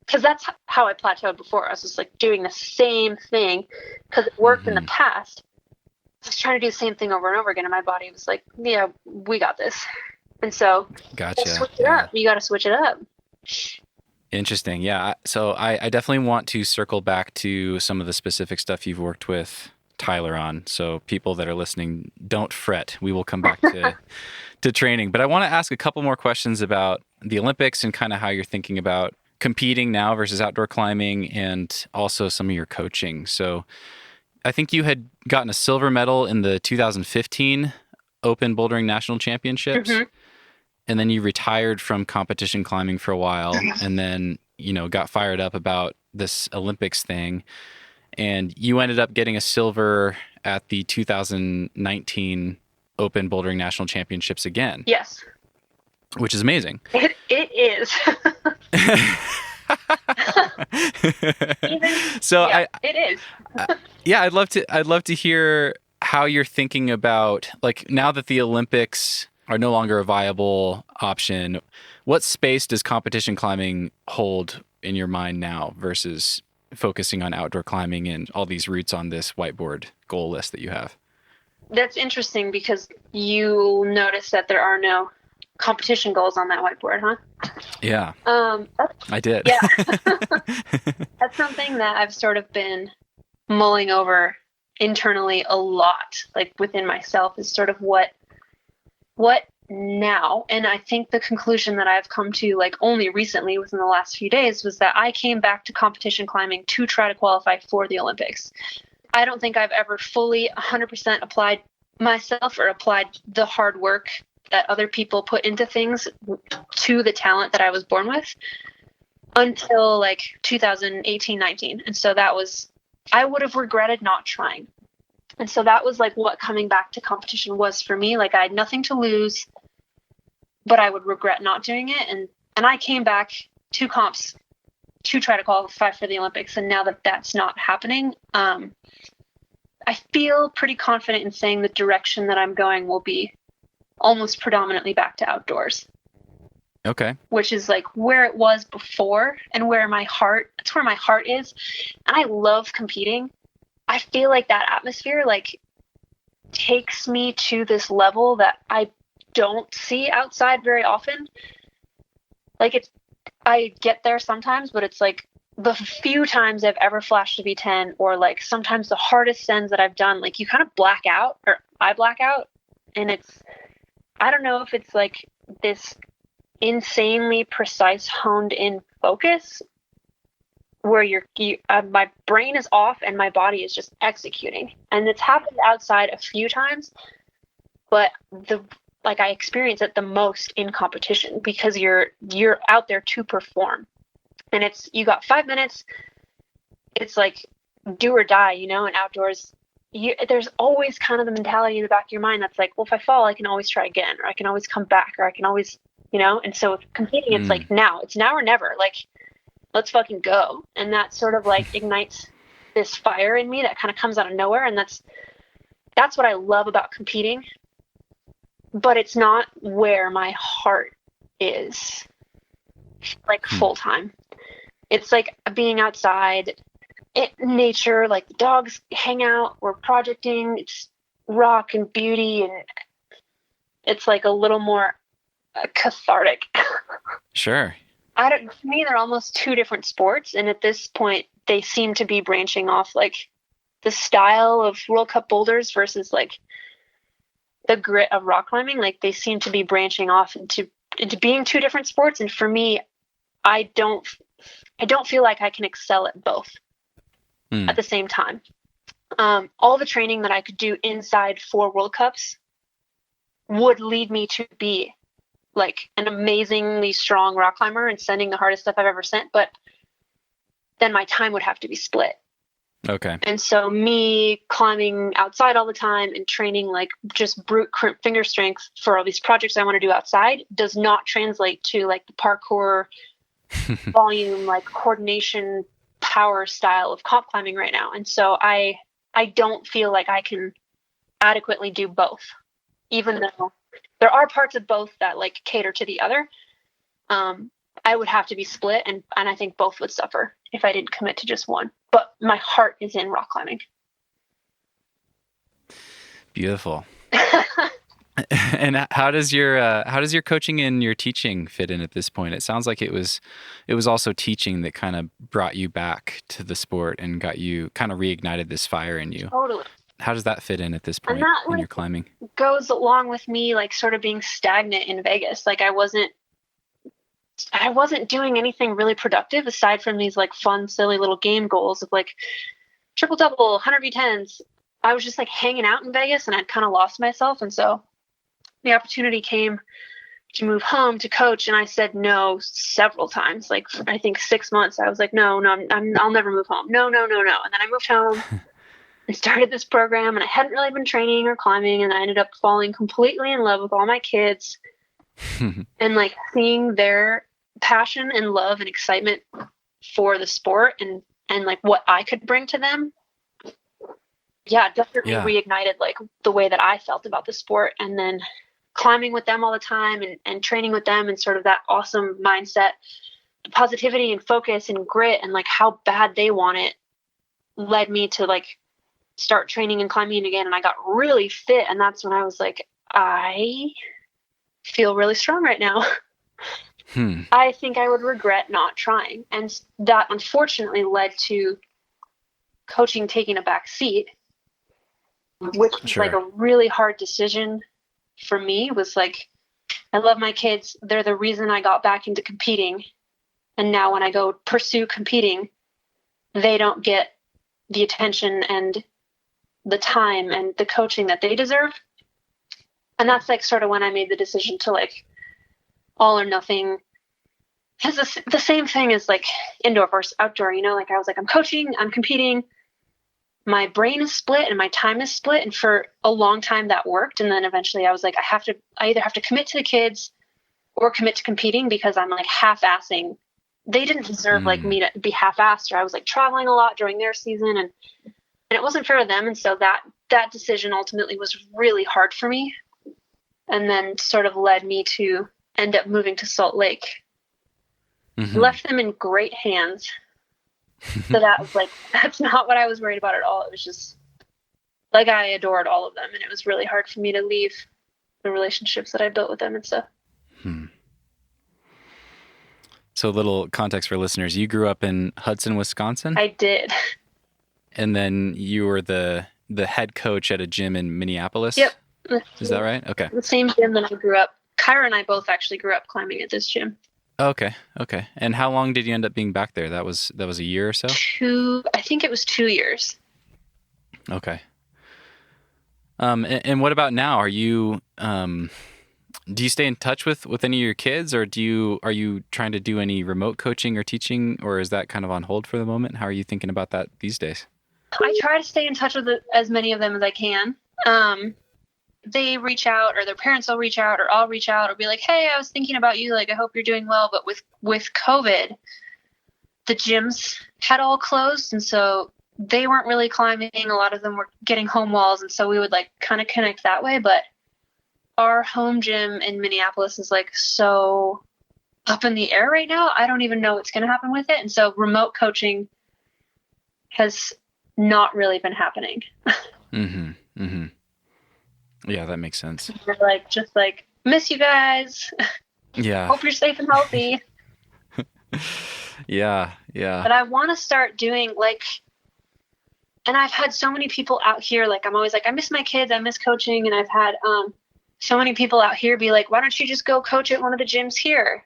Cause that's how I plateaued before. I was just like doing the same thing because it worked in the past. I was trying to do the same thing over and over again. And my body was like, yeah, we got this. And so switch it up. You got to switch it up. Interesting. Yeah. So I definitely want to circle back to some of the specific stuff you've worked with Tyler on. So people that are listening, don't fret. We will come back to training. But I want to ask a couple more questions about the Olympics and kind of how you're thinking about competing now versus outdoor climbing, and also some of your coaching. So I think you had gotten a silver medal in the 2015 Open Bouldering National Championships. Mm-hmm. And then you retired from competition climbing for a while, and then, got fired up about this Olympics thing. And you ended up getting a silver at the 2019 Open Bouldering National Championships again. Yes. Which is amazing. It is. It is. I'd love to hear how you're thinking about, like, now that the Olympics are no longer a viable option, what space does competition climbing hold in your mind now versus focusing on outdoor climbing and all these routes on this whiteboard goal list that you have? That's interesting because you notice that there are no competition goals on that whiteboard, huh? Yeah. I did. Yeah. That's something that I've sort of been mulling over internally a lot, like within myself, is sort of what now? And I think the conclusion that I've come to, like, only recently within the last few days, was that I came back to competition climbing to try to qualify for the Olympics. I don't think I've ever fully 100% applied myself or applied the hard work that other people put into things to the talent that I was born with until like 2018-19. And so I would have regretted not trying. And so that was like what coming back to competition was for me. Like, I had nothing to lose, but I would regret not doing it. And I came back to comps to try to qualify for the Olympics. And now that that's not happening, I feel pretty confident in saying the direction that I'm going will be almost predominantly back to outdoors. Okay. Which is like where it was before and it's where my heart is. And I love competing. I feel like that atmosphere like takes me to this level that I don't see outside very often. Like, I get there sometimes, but it's like the few times I've ever flashed a V10, or like sometimes the hardest sends that I've done, like you kind of black out, or I black out. And I don't know if it's like this insanely precise, honed in focus where my brain is off and my body is just executing. And it's happened outside a few times, but I experience it the most in competition because you're out there to perform. And you got 5 minutes. It's like do or die, and outdoors, there's always kind of the mentality in the back of your mind that's like, well, if I fall, I can always try again, or I can always come back, or I can always, and so with competing, it's like it's now or never. Like, let's fucking go. And that sort of like ignites this fire in me that kind of comes out of nowhere. And that's what I love about competing, but it's not where my heart is like full time. It's like being outside in nature, like the dogs hang out, we're projecting, it's rock and beauty, and it's like a little more cathartic. Sure. To me, they're almost two different sports, and at this point, they seem to be branching off, like the style of World Cup boulders versus like the grit of rock climbing. Like, they seem to be branching off into being two different sports, and for me, I don't feel like I can excel at both at the same time. All the training that I could do inside for World Cups would lead me to be like an amazingly strong rock climber and sending the hardest stuff I've ever sent, but then my time would have to be split. Okay. And so me climbing outside all the time and training like just brute finger strength for all these projects I want to do outside does not translate to like the parkour volume, like coordination, power style of comp climbing right now. And so I don't feel like I can adequately do both, even though there are parts of both that like cater to the other. I would have to be split, and I think both would suffer if I didn't commit to just one. But my heart is in rock climbing. Beautiful. And how does your coaching and your teaching fit in at this point? It sounds like it was also teaching that kind of brought you back to the sport and got you kind of reignited this fire in you. Totally. how does that fit in at this point And that in like your climbing? goes along with me like sort of being stagnant in Vegas. Like I wasn't doing anything really productive aside from these like fun, silly little game goals of like triple double, 100 V10s. I was just like hanging out in Vegas and I'd kind of lost myself. And so the opportunity came to move home to coach, and I said no several times. Like I think 6 months, I was like, no, I'll never move home. No. And then I moved home and started this program, and I hadn't really been training or climbing, and I ended up falling completely in love with all my kids and like seeing their passion and love and excitement for the sport and like what I could bring to them. Yeah, definitely reignited like the way that I felt about the sport, and then climbing with them all the time and training with them and sort of that awesome mindset, positivity and focus and grit and like how bad they want it led me to like start training and climbing again. And I got really fit. And that's when I was like, I feel really strong right now. I think I would regret not trying. And that unfortunately led to coaching taking a back seat, which was like a really hard decision for me. Was like, I love my kids. They're the reason I got back into competing. And now when I go pursue competing, they don't get the attention and the time and the coaching that they deserve. And that's like sort of when I made the decision to like all or nothing. Because the same thing is like indoor versus outdoor, you know, like I was like, I'm coaching, I'm competing. My brain is split and my time is split. And for a long time that worked. And then eventually I was like, I either have to commit to the kids or commit to competing, because I'm like half-assing. They didn't deserve like me to be half-assed, or I was like traveling a lot during their season and it wasn't fair to them. And so that decision ultimately was really hard for me, and then sort of led me to end up moving to Salt Lake. Left them in great hands. So that was like, that's not what I was worried about at all. It was just like, I adored all of them. And it was really hard for me to leave the relationships that I built with them and stuff. So a little context for listeners. You grew up in Hudson, Wisconsin? I did. And then you were the head coach at a gym in Minneapolis? Yep. Is that right? Okay. The same gym that I grew up. Kyra and I both actually grew up climbing at this gym. Okay. And how long did you end up being back there? That was a year or so? I think it was 2 years. Okay. And what about now? Are you do you stay in touch with any of your kids, or are you trying to do any remote coaching or teaching, or is that kind of on hold for the moment? How are you thinking about that these days? I try to stay in touch with as many of them as I can. They reach out, or their parents will reach out, or I'll reach out, or be like, hey, I was thinking about you. Like, I hope you're doing well. But with COVID, the gyms had all closed. And so they weren't really climbing. A lot of them were getting home walls. And so we would like kind of connect that way. But our home gym in Minneapolis is like so up in the air right now. I don't even know what's going to happen with it. And so remote coaching has not really been happening. Yeah, that makes sense. We're like, just like, miss you guys. Yeah. Hope you're safe and healthy. Yeah. But I want to start doing like, and I've had so many people out here, like, I'm always like, I miss my kids, I miss coaching. And I've had so many people out here be like, why don't you just go coach at one of the gyms here?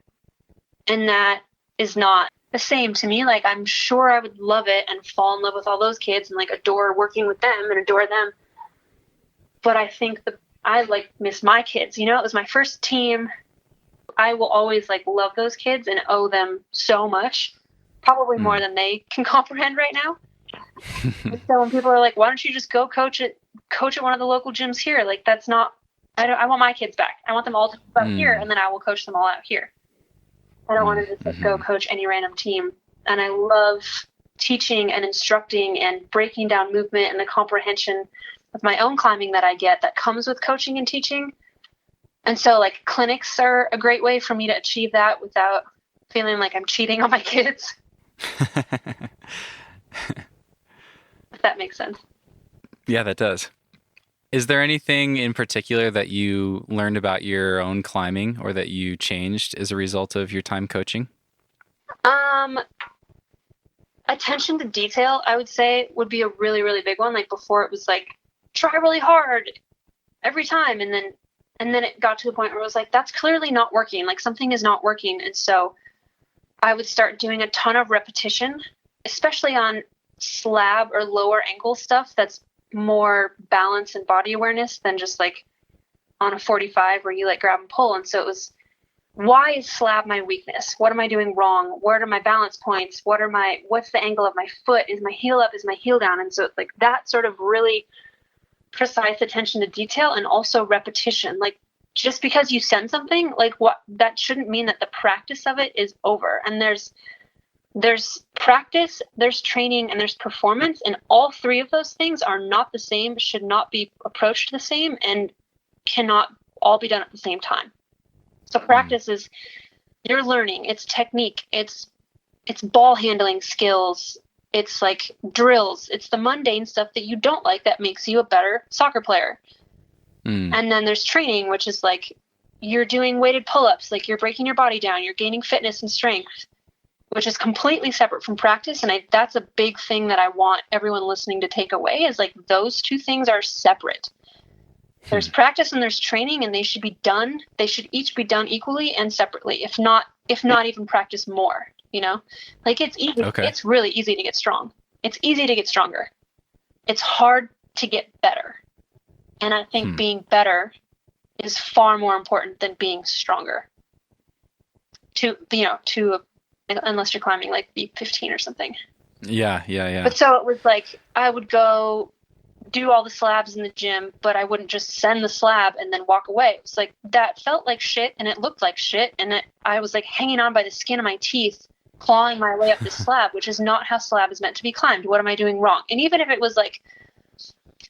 And that is not the same to me. Like, I'm sure I would love it and fall in love with all those kids and like adore working with them and adore them. But I think I like miss my kids. You know, it was my first team. I will always like love those kids and owe them so much, probably more than they can comprehend right now. And so when people are like, why don't you just go coach at one of the local gyms here? Like, that's not, I want my kids back. I want them all to come out here, and then I will coach them all out here. I don't want to just like, go coach any random team. And I love teaching and instructing and breaking down movement and the comprehension of my own climbing that I get that comes with coaching and teaching. And so like clinics are a great way for me to achieve that without feeling like I'm cheating on my kids. If that makes sense. Yeah, that does. Is there anything in particular that you learned about your own climbing or that you changed as a result of your time coaching? Attention to detail, I would say, would be a really, really big one. Like before, it was like try really hard every time. And then it got to the point where it was like, that's clearly not working. Like something is not working. And so I would start doing a ton of repetition, especially on slab or lower ankle stuff that's more balance and body awareness than just like on a 45 where you like grab and pull. And so it was, why is slab my weakness? What am I doing wrong? Where are my balance points? What's the angle of my foot? Is my heel up? Is my heel down? And so like that sort of really precise attention to detail and also repetition. Like just because you send something, like that shouldn't mean that the practice of it is over. And there's practice, there's training, and there's performance. And all three of those things are not the same, should not be approached the same, and cannot all be done at the same time. So practice is you're learning, it's technique, it's ball handling skills, it's like drills, it's the mundane stuff that you don't like that makes you a better soccer player. And then there's training, which is like you're doing weighted pull-ups, like you're breaking your body down, you're gaining fitness and strength, which is completely separate from practice. And that's a big thing that I want everyone listening to take away is like those two things are separate. There's practice and there's training, and they should each be done equally and separately, if not even practice more, you know, like it's easy. Okay. It's really easy to get strong. It's easy to get stronger. It's hard to get better. And I think being better is far more important than being stronger unless you're climbing like V13 or something. Yeah. But so it was like, I would go do all the slabs in the gym, but I wouldn't just send the slab and then walk away. It was like, that felt like shit and it looked like shit. And I was like hanging on by the skin of my teeth, clawing my way up this slab, which is not how slab is meant to be climbed. What am I doing wrong? And even if it was like,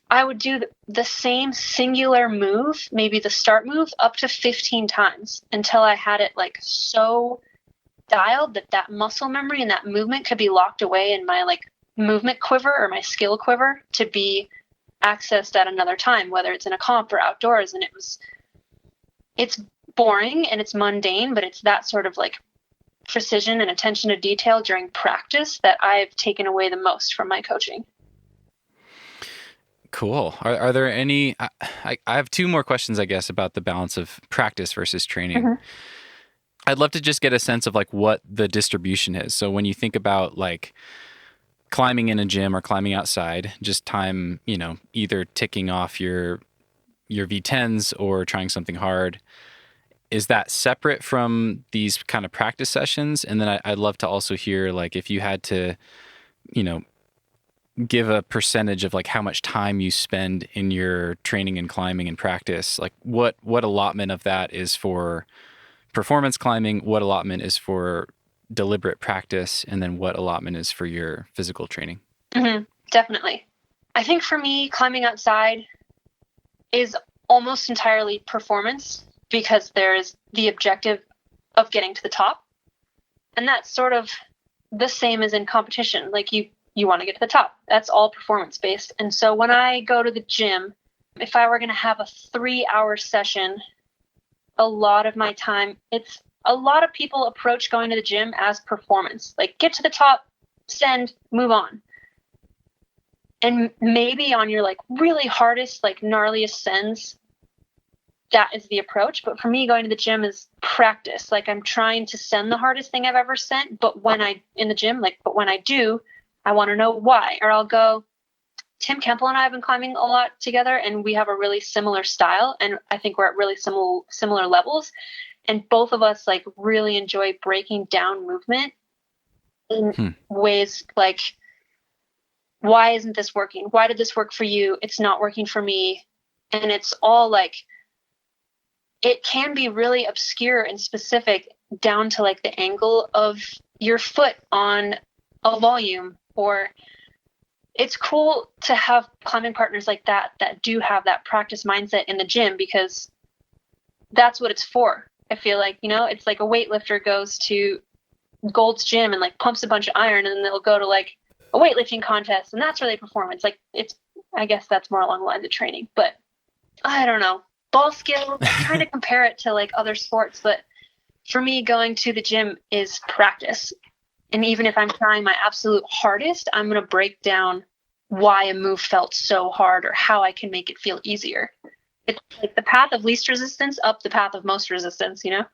I would do the same singular move, maybe the start move, up to 15 times until I had it like so dialed that muscle memory and that movement could be locked away in my like movement quiver or my skill quiver to be accessed at another time, whether it's in a comp or outdoors. And it's boring and it's mundane, but it's that sort of like precision and attention to detail during practice that I've taken away the most from my coaching. Cool. Are there any, I have two more questions, I guess, about the balance of practice versus training. Mm-hmm. I'd love to just get a sense of like what the distribution is. So when you think about like climbing in a gym or climbing outside, just time, you know, either ticking off your V10s or trying something hard, is that separate from these kind of practice sessions? And then I'd love to also hear like if you had to, you know, give a percentage of like how much time you spend in your training and climbing and practice, like what allotment of that is for performance climbing, what allotment is for deliberate practice, and then what allotment is for your physical training? Mm-hmm, definitely. I think for me, climbing outside is almost entirely performance because there's the objective of getting to the top. And that's sort of the same as in competition. Like you want to get to the top. That's all performance based. And so when I go to the gym, if I were going to have a 3-hour session, a lot of my time, a lot of people approach going to the gym as performance, like get to the top, send, move on. And maybe on your like really hardest, like gnarliest sends, that is the approach. But for me, going to the gym is practice. Like I'm trying to send the hardest thing I've ever sent, but when I do, I want to know why. Or I'll go, Tim Kemple and I have been climbing a lot together and we have a really similar style. And I think we're at really similar levels. And both of us like really enjoy breaking down movement in ways like, why isn't this working? Why did this work for you? It's not working for me. And it's all like, it can be really obscure and specific down to like the angle of your foot on a volume. Or it's cool to have climbing partners like that do have that practice mindset in the gym because that's what it's for. I feel like, you know, it's like a weightlifter goes to Gold's Gym and like pumps a bunch of iron and then they'll go to like a weightlifting contest and that's where they perform. It's like, I guess that's more along the lines of training, but I don't know. Ball skills, I'm trying to compare it to like other sports, but for me, going to the gym is practice. And even if I'm trying my absolute hardest, I'm going to break down why a move felt so hard or how I can make it feel easier. It's like the path of least resistance up the path of most resistance, you know?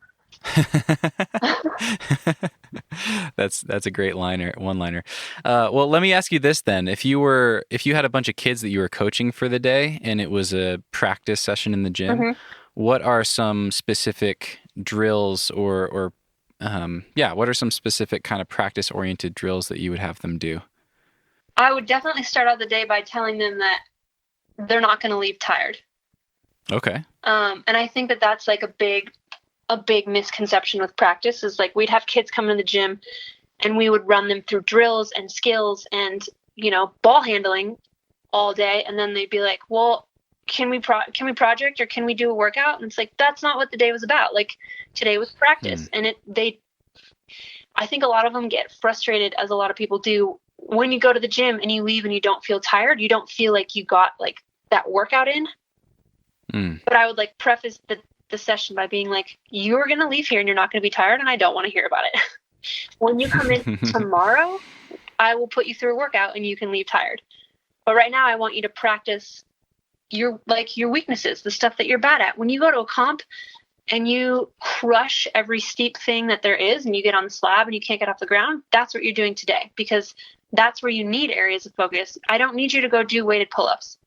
That's a great one-liner. Well, let me ask you this then. If you had a bunch of kids that you were coaching for the day and it was a practice session in the gym, what are some specific drills or what are some specific kind of practice-oriented drills that you would have them do? I would definitely start out the day by telling them that they're not going to leave tired. Okay. And I think that that's like a big misconception with practice is like we'd have kids come to the gym and we would run them through drills and skills and, you know, ball handling all day. And then they'd be like, well, can we project or can we do a workout? And it's like, that's not what the day was about. Like today was practice. And I think a lot of them get frustrated, as a lot of people do, when you go to the gym and you leave and you don't feel tired, you don't feel like you got like that workout in. But I would like preface the session by being like, you're going to leave here and you're not going to be tired and I don't want to hear about it. When you come in tomorrow, I will put you through a workout and you can leave tired. But right now I want you to practice your weaknesses, the stuff that you're bad at. When you go to a comp and you crush every steep thing that there is and you get on the slab and you can't get off the ground, that's what you're doing today, because that's where you need areas of focus. I don't need you to go do weighted pull-ups.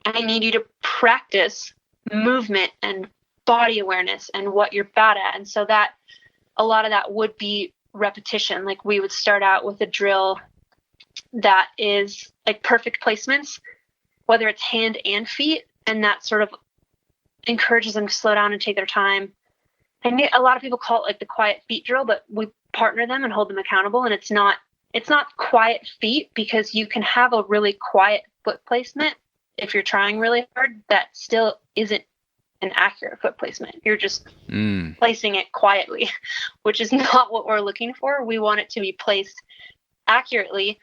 I need you to practice movement and body awareness and what you're bad at. And so that a lot of that would be repetition. Like we would start out with a drill that is like perfect placements, whether it's hand and feet. And that sort of encourages them to slow down and take their time. And a lot of people call it like the quiet feet drill, but we partner them and hold them accountable. And it's not quiet feet, because you can have a really quiet foot placement if you're trying really hard. That still isn't an accurate foot placement. You're just placing it quietly, which is not what we're looking for. We want it to be placed accurately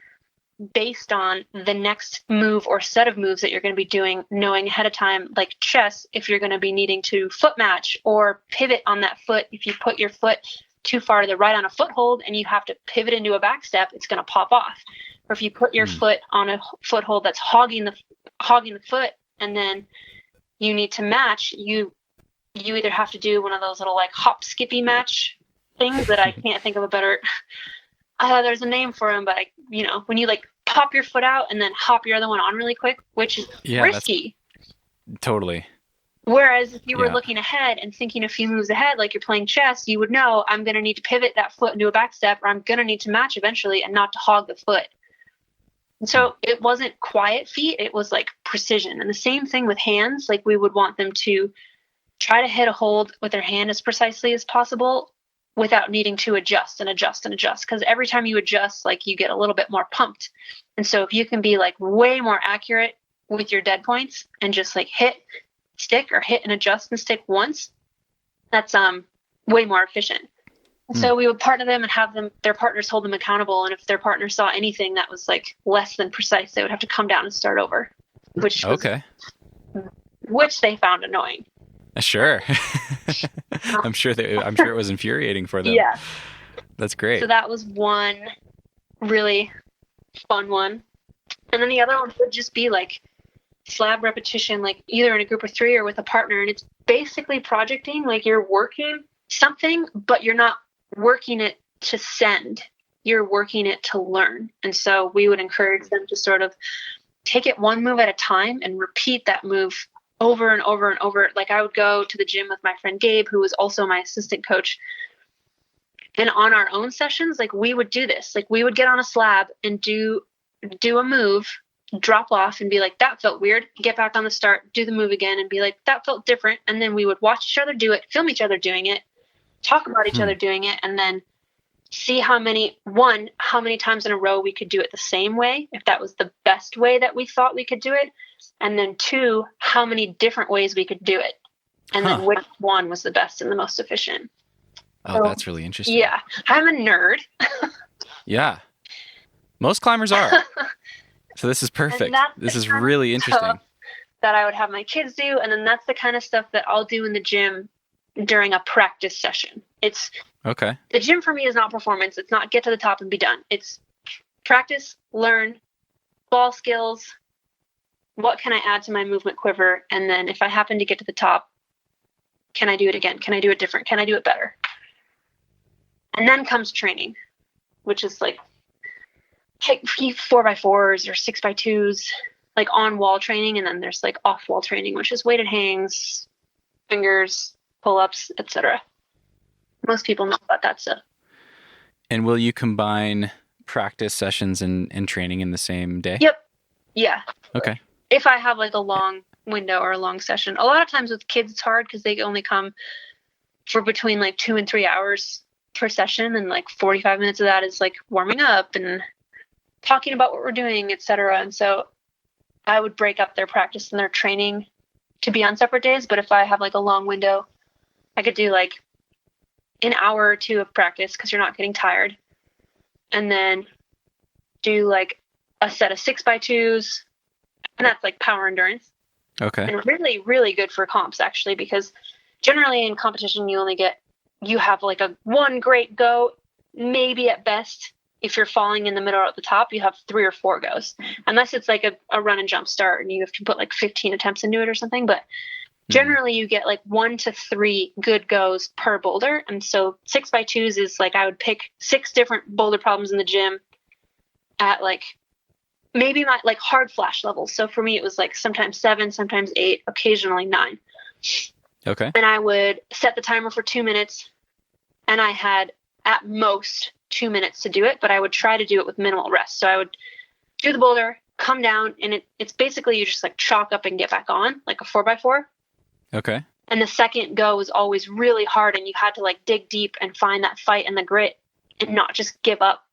based on the next move or set of moves that you're going to be doing, knowing ahead of time, like chess, if you're going to be needing to foot match or pivot on that foot. If you put your foot too far to the right on a foothold and you have to pivot into a back step, it's going to pop off. Or if you put your foot on a foothold that's hogging the foot, and then you need to match, you either have to do one of those little like hop skippy match things that I can't think of a better, there's a name for them, but when you like pop your foot out and then hop your other one on really quick, which is risky. Totally. Whereas if you were looking ahead and thinking a few moves ahead, like you're playing chess, you would know I'm going to need to pivot that foot into a back step, or I'm going to need to match eventually and not to hog the foot. And so it wasn't quiet feet, it was like precision. And the same thing with hands. Like we would want them to try to hit a hold with their hand as precisely as possible without needing to adjust and adjust and adjust. Because every time you adjust, like you get a little bit more pumped. And so if you can be like way more accurate with your dead points and just like hit, stick, or hit and adjust and stick once, that's way more efficient. So we would partner them and have their partners hold them accountable. And if their partner saw anything that was like less than precise, they would have to come down and start over, which they found annoying. Sure. I'm sure it was infuriating for them. Yeah. That's great. So that was one really fun one. And then the other one would just be like slab repetition, like either in a group of 3 or with a partner. And it's basically projecting, like you're working something, but you're not working it to send, you're working it to learn. And so we would encourage them to sort of take it one move at a time and repeat that move over and over and over. Like I would go to the gym with my friend Gabe, who was also my assistant coach. And on our own sessions, like we would do this, like we would get on a slab and do a move, drop off and be like, that felt weird, get back on the start, do the move again and be like, that felt different. And then we would watch each other do it, film each other doing it, talk about each other doing it, and then see how many times in a row we could do it the same way, if that was the best way that we thought we could do it. And then 2, how many different ways we could do it. And then which one was the best and the most efficient. Oh, so, that's really interesting. Yeah. I'm a nerd. Yeah. Most climbers are. So this is perfect. This is really interesting. That I would have my kids do. And then that's the kind of stuff that I'll do in the gym during a practice session. It's okay. The gym for me is not performance. It's not get to the top and be done. It's practice, learn, ball skills, what can I add to my movement quiver? And then if I happen to get to the top, can I do it again? Can I do it different? Can I do it better? And then comes training, which is like take 4x4s or 6x2s, like on wall training. And then there's like off wall training, which is weighted hangs, fingers, pull-ups, etc. Most people know about that stuff. And will you combine practice sessions and training in the same day? Yep. Yeah. Okay. If I have like a long window or a long session. A lot of times with kids, it's hard because they only come for between like 2 and 3 hours per session. And like 45 minutes of that is like warming up and talking about what we're doing, etc. And so I would break up their practice and their training to be on separate days. But if I have like a long window, I could do like an hour or two of practice because you're not getting tired. And then do like a set of 6x2s. And that's like power endurance. Okay. And really, really good for comps actually, because generally in competition, you have like a one great go, maybe at best. If you're falling in the middle or at the top, you have 3 or 4 goes, unless it's like a run and jump start and you have to put like 15 attempts into it or something. But generally you get like 1 to 3 good goes per boulder. And so 6x2s is like, I would pick 6 different boulder problems in the gym at like maybe my like hard flash levels. So for me, it was like sometimes 7, sometimes 8, occasionally 9. Okay. And I would set the timer for 2 minutes, and I had at most 2 minutes to do it, but I would try to do it with minimal rest. So I would do the boulder, come down, and it's basically you just like chalk up and get back on like a 4x4. Okay. And the second go was always really hard, and you had to like dig deep and find that fight and the grit and not just give up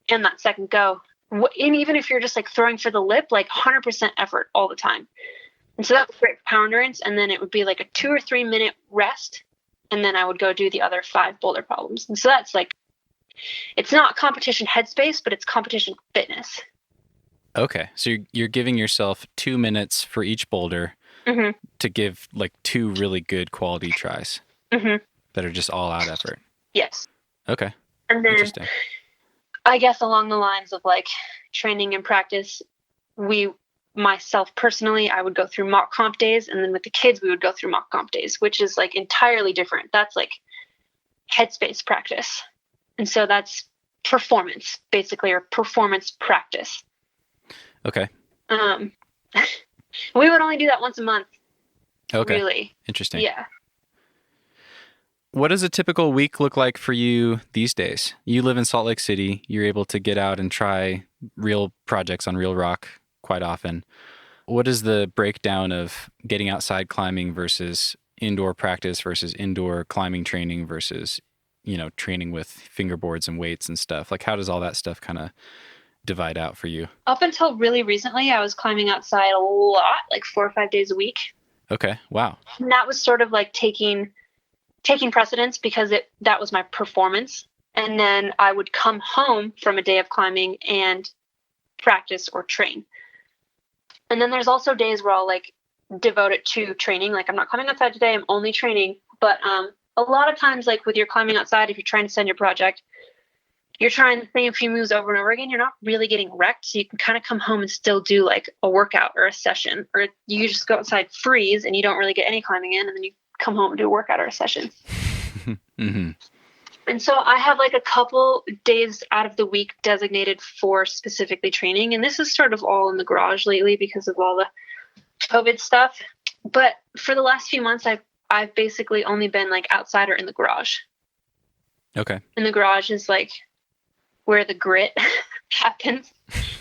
in that second go. And even if you're just like throwing for the lip, like 100% effort all the time. And so that was great for power endurance. And then it would be like a 2 or 3 minute rest. And then I would go do the other 5 boulder problems. And so that's like, it's not competition headspace, but it's competition fitness. Okay. So you're giving yourself 2 minutes for each boulder to give like 2 really good quality tries that are just all out effort. Yes. Okay. And then interesting. I guess along the lines of like training and practice, myself personally, I would go through mock comp days. And then with the kids, we would go through mock comp days, which is like entirely different. That's like headspace practice. And so that's performance basically, or performance practice. Okay. We would only do that once a month. Okay. Really. Interesting. Yeah. What does a typical week look like for you these days? You live in Salt Lake City. You're able to get out and try real projects on real rock quite often. What is the breakdown of getting outside climbing versus indoor practice versus indoor climbing training versus, training with fingerboards and weights and stuff? Like, how does all that stuff kind of divide out for you? Up until really recently, I was climbing outside a lot, like 4 or 5 days a week. Okay. Wow. And that was sort of like taking precedence because that was my performance. And then I would come home from a day of climbing and practice or train. And then there's also days where I'll like devote it to training. Like I'm not climbing outside today, I'm only training. But a lot of times, like with your climbing outside, if you're trying to send your project, you're trying the same few moves over and over again. You're not really getting wrecked. So you can kind of come home and still do like a workout or a session, or you just go outside, freeze, and you don't really get any climbing in. And then you come home and do a workout or a session. And so I have like a couple days out of the week designated for specifically training. And this is sort of all in the garage lately because of all the COVID stuff. But for the last few months, I've basically only been like outside or in the garage. Okay. And the garage is like where the grit happens.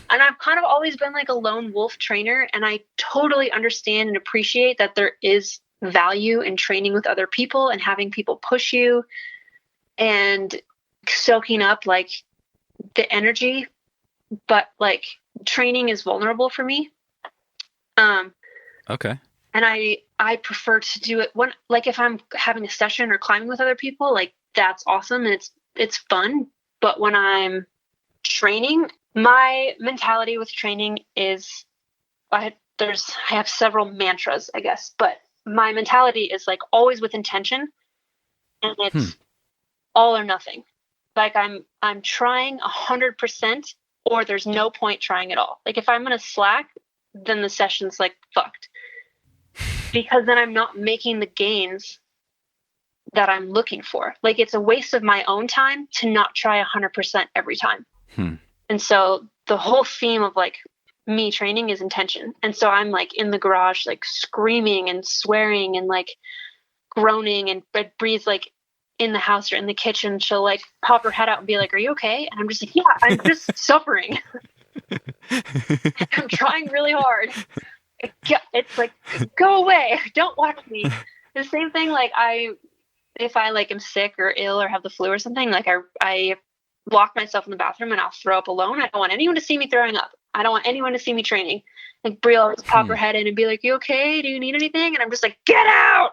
And I've kind of always been like a lone wolf trainer. And I totally understand and appreciate that there is value in training with other people and having people push you and soaking up like the energy, but like training is vulnerable for me. Okay. And I prefer to do it when, like if I'm having a session or climbing with other people, like that's awesome and it's fun. But when I'm training, my mentality with training is I have several mantras, I guess, but my mentality is like always with intention, and it's all or nothing. Like I'm trying 100% or there's no point trying at all. Like if I'm going to slack, then the session's like fucked, because then I'm not making the gains that I'm looking for. Like it's a waste of my own time to not try 100% every time. And so the whole theme of like me training is intention. And so I'm like in the garage, like screaming and swearing and like groaning, and Bree's like in the house or in the kitchen. She'll like pop her head out and be like, "Are you okay?" And I'm just like, "Yeah, I'm just suffering." I'm trying really hard. It's like, go away. Don't watch me. The same thing. Like if I like am sick or ill or have the flu or something, like I lock myself in the bathroom and I'll throw up alone. I don't want anyone to see me throwing up. I don't want anyone to see me training. Like Bree will always pop her head in and be like, "You okay? Do you need anything?" And I'm just like, "Get out!"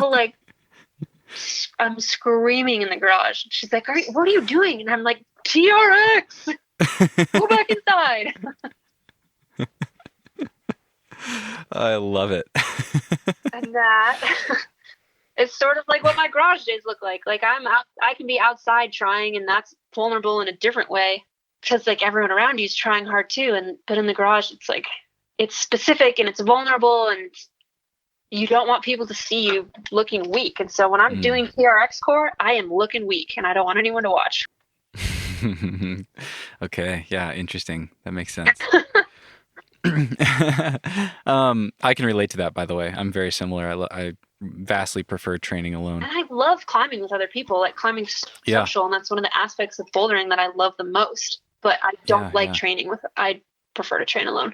Like I'm screaming in the garage. She's like, "What are you doing?" And I'm like, "TRX, go back inside." I love it. And that it's sort of like what my garage days look like. Like I can be outside trying, and that's vulnerable in a different way, because like everyone around you is trying hard too. But in the garage, it's like it's specific and it's vulnerable, and you don't want people to see you looking weak. And so when I'm doing TRX core, I am looking weak, and I don't want anyone to watch. Okay, yeah, interesting. That makes sense. I can relate to that, by the way. I'm very similar. I vastly prefer training alone. And I love climbing with other people. Like climbing social, and that's one of the aspects of bouldering that I love the most. But I don't like training with. I prefer to train alone,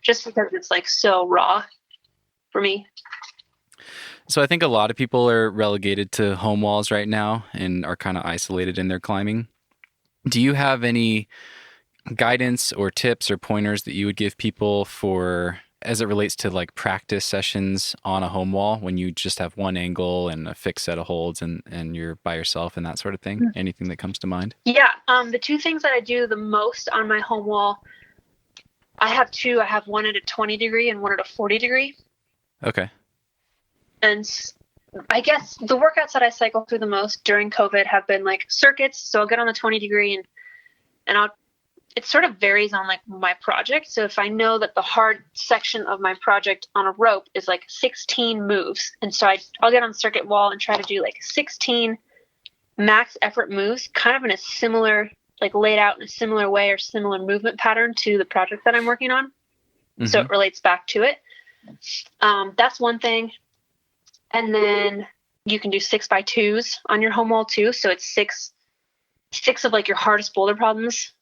just because it's like so raw for me. So I think a lot of people are relegated to home walls right now and are kind of isolated in their climbing. Do you have any guidance or tips or pointers that you would give people for, as it relates to like practice sessions on a home wall when you just have one angle and a fixed set of holds and you're by yourself and that sort of thing? Anything that comes to mind? Yeah. The two things that I do the most on my home wall, I have two. I have one at a 20 degree and one at a 40 degree. Okay. And I guess the workouts that I cycle through the most during COVID have been like circuits. So I'll get on the 20 degree and it sort of varies on like my project. So if I know that the hard section of my project on a rope is like 16 moves, and so I'll get on the circuit wall and try to do like 16 max effort moves, kind of in a similar, like laid out in a similar way or similar movement pattern to the project that I'm working on. So it relates back to it. That's one thing. And then you can do 6x2s on your home wall too. So it's six of like your hardest boulder problems,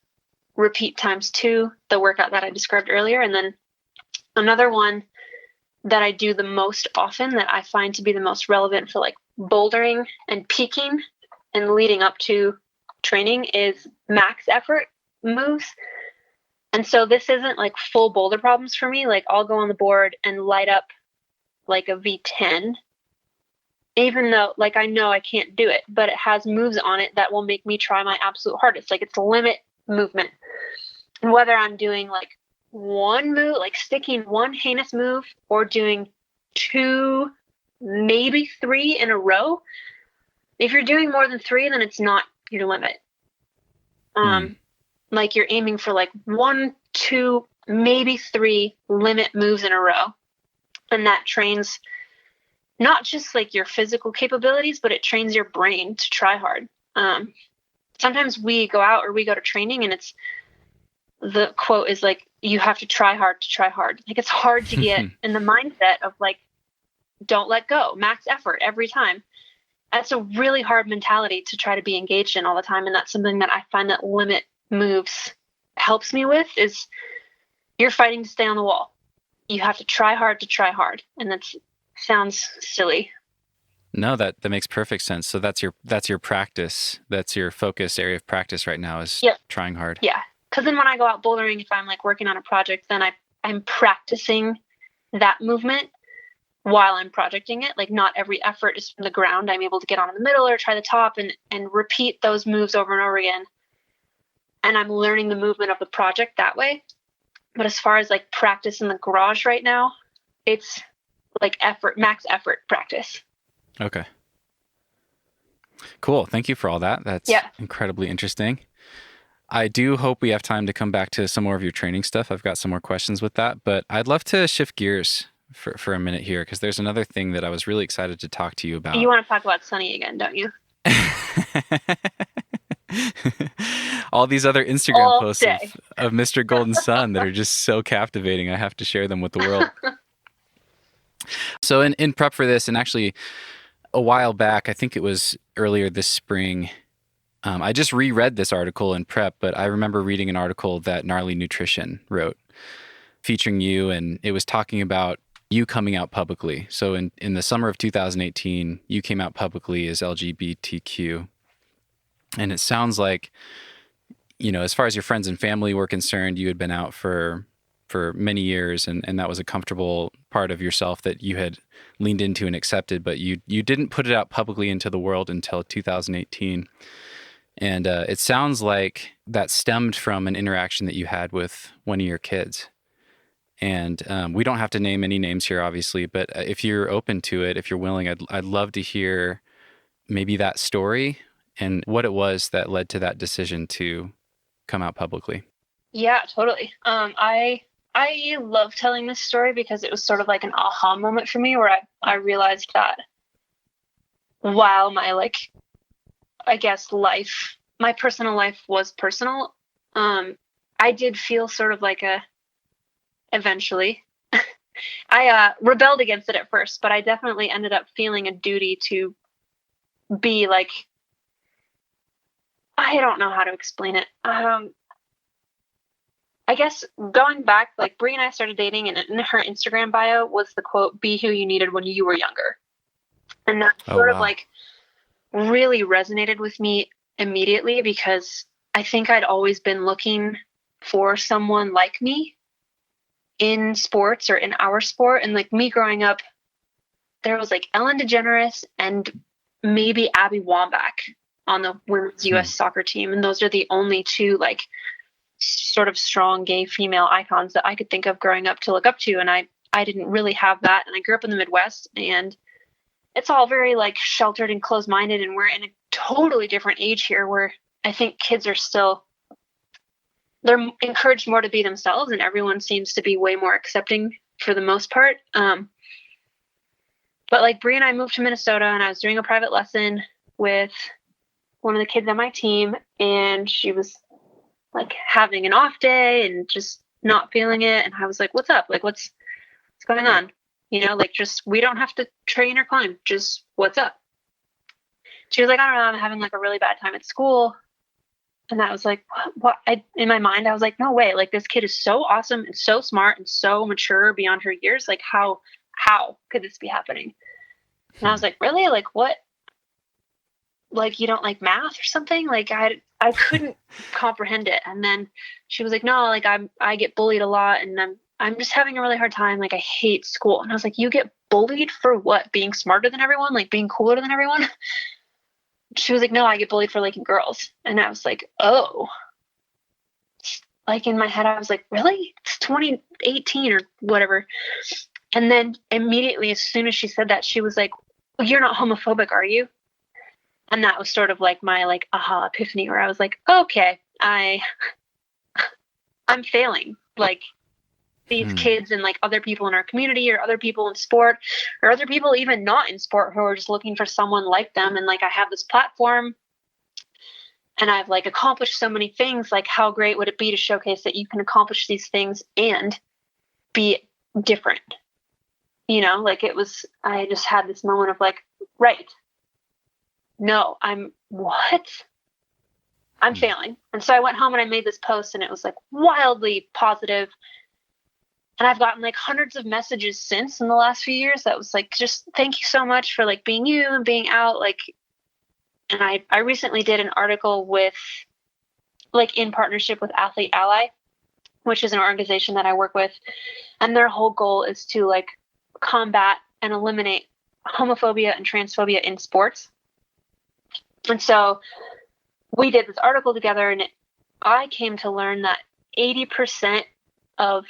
repeat times 2, the workout that I described earlier. And then another one that I do the most often that I find to be the most relevant for like bouldering and peaking and leading up to training is max effort moves. And so this isn't like full boulder problems for me. Like I'll go on the board and light up like a V10, even though like I know I can't do it, but it has moves on it that will make me try my absolute hardest. Like it's limit movement. And whether I'm doing like one move, like sticking one heinous move, or doing 2, maybe 3 in a row. If you're doing more than 3, then it's not your limit. Like you're aiming for like 1, 2, maybe 3 limit moves in a row. And that trains not just like your physical capabilities, but it trains your brain to try hard. Sometimes we go out or we go to training and the quote is like, you have to try hard to try hard. Like it's hard to get in the mindset of like, don't let go, max effort every time. That's a really hard mentality to try to be engaged in all the time. And that's something that I find that limit moves helps me with, is you're fighting to stay on the wall. You have to try hard to try hard. And that sounds silly. No, that makes perfect sense. So that's your practice. That's your focus area of practice right now, is trying hard. Yeah. Because then when I go out bouldering, if I'm like working on a project, then I'm practicing that movement while I'm projecting it. Like not every effort is from the ground. I'm able to get on in the middle or try the top and repeat those moves over and over again. And I'm learning the movement of the project that way. But as far as like practice in the garage right now, it's like max effort practice. Okay. Cool. Thank you for all that. That's incredibly interesting. I do hope we have time to come back to some more of your training stuff. I've got some more questions with that, but I'd love to shift gears for a minute here, because there's another thing that I was really excited to talk to you about. You want to talk about Sunny again, don't you? All these other Instagram posts of Mr. Golden Sun that are just so captivating. I have to share them with the world. So in prep for this, and actually a while back, I think it was earlier this spring, I just reread this article in prep, but I remember reading an article that Gnarly Nutrition wrote featuring you, and it was talking about you coming out publicly. So in the summer of 2018, you came out publicly as LGBTQ. And it sounds like, as far as your friends and family were concerned, you had been out for many years, and that was a comfortable part of yourself that you had leaned into and accepted, but you didn't put it out publicly into the world until 2018. And it sounds like that stemmed from an interaction that you had with one of your kids. And we don't have to name any names here, obviously, but if you're open to it, if you're willing, I'd love to hear maybe that story and what it was that led to that decision to come out publicly. Yeah, totally. I love telling this story because it was sort of like an aha moment for me, where I realized that while my my personal life was personal, I did feel sort of like eventually, I rebelled against it at first, but I definitely ended up feeling a duty to be like, I don't know how to explain it. I guess going back, like Bree and I started dating, and in her Instagram bio was the quote, "Be who you needed when you were younger." And that of really resonated with me immediately, because I think I'd always been looking for someone like me in sports or in our sport. And like me growing up, there was like Ellen DeGeneres and maybe Abby Wambach on the women's U.S. soccer team. And those are the only two like sort of strong gay female icons that I could think of growing up to look up to. And I didn't really have that. And I grew up in the Midwest, and it's all very like sheltered and closed-minded. And we're in a totally different age here, where I think kids are still, they're encouraged more to be themselves, and everyone seems to be way more accepting for the most part. But like Bree and I moved to Minnesota, and I was doing a private lesson with one of the kids on my team, and she was like having an off day and just not feeling it. And I was like, "What's up? Like, what's going on? Like, just, we don't have to train or climb. Just what's up?" She was like, "I don't know, I'm having like a really bad time at school." And I was like, what? In my mind, I was like, no way. Like, this kid is so awesome and so smart and so mature beyond her years. Like, how could this be happening? And I was like, really? Like, what? Like, you don't like math or something? Like, I couldn't comprehend it. And then she was like, no, like I get bullied a lot, and I'm just having a really hard time. Like, I hate school. And I was like, you get bullied for what? Being smarter than everyone? Like, being cooler than everyone? She was like, no, I get bullied for liking girls. And I was like, oh. Like, in my head, I was like, really? It's 2018 or whatever. And then immediately, as soon as she said that, she was like, well, you're not homophobic, are you? And that was sort of like my like aha epiphany, where I was like, okay, I'm failing. Like, these kids and like other people in our community, or other people in sport, or other people even not in sport, who are just looking for someone like them. And like, I have this platform, and I've like accomplished so many things. Like, how great would it be to showcase that you can accomplish these things and be different? Like, I just had this moment of like, right. No, I'm failing. And so I went home and I made this post, and it was like wildly positive. And I've gotten like hundreds of messages since in the last few years that was like, just thank you so much for like being you and being out. Like, and I recently did an article with like in partnership with Athlete Ally, which is an organization that I work with. And their whole goal is to like combat and eliminate homophobia and transphobia in sports. And so we did this article together, and I came to learn that 80% of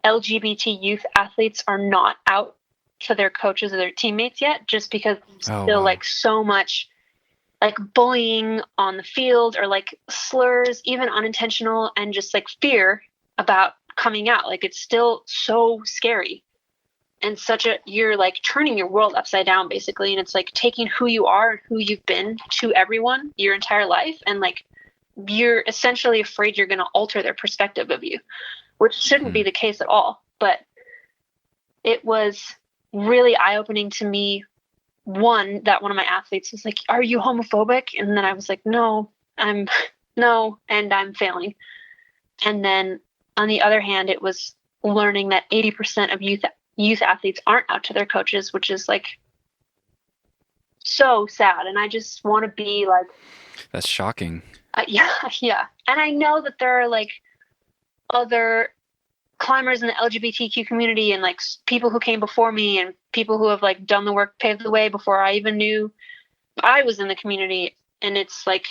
LGBT youth athletes are not out to their coaches or their teammates yet, just because there's still like so much like bullying on the field or like slurs, even unintentional, and just like fear about coming out. Like it's still so scary. And you're like turning your world upside down basically. And it's like taking who you are and who you've been to everyone your entire life. And like, you're essentially afraid you're going to alter their perspective of you, which shouldn't be the case at all. But it was really eye-opening to me. One, that one of my athletes was like, "Are you homophobic?" And then I was like, no, and I'm failing. And then on the other hand, it was learning that 80% of youth athletes aren't out to their coaches, which is like so sad. And I just want to be like, that's shocking. Yeah. And I know that there are like other climbers in the LGBTQ community and like people who came before me and people who have like done the work, paved the way before I even knew I was in the community. And it's like,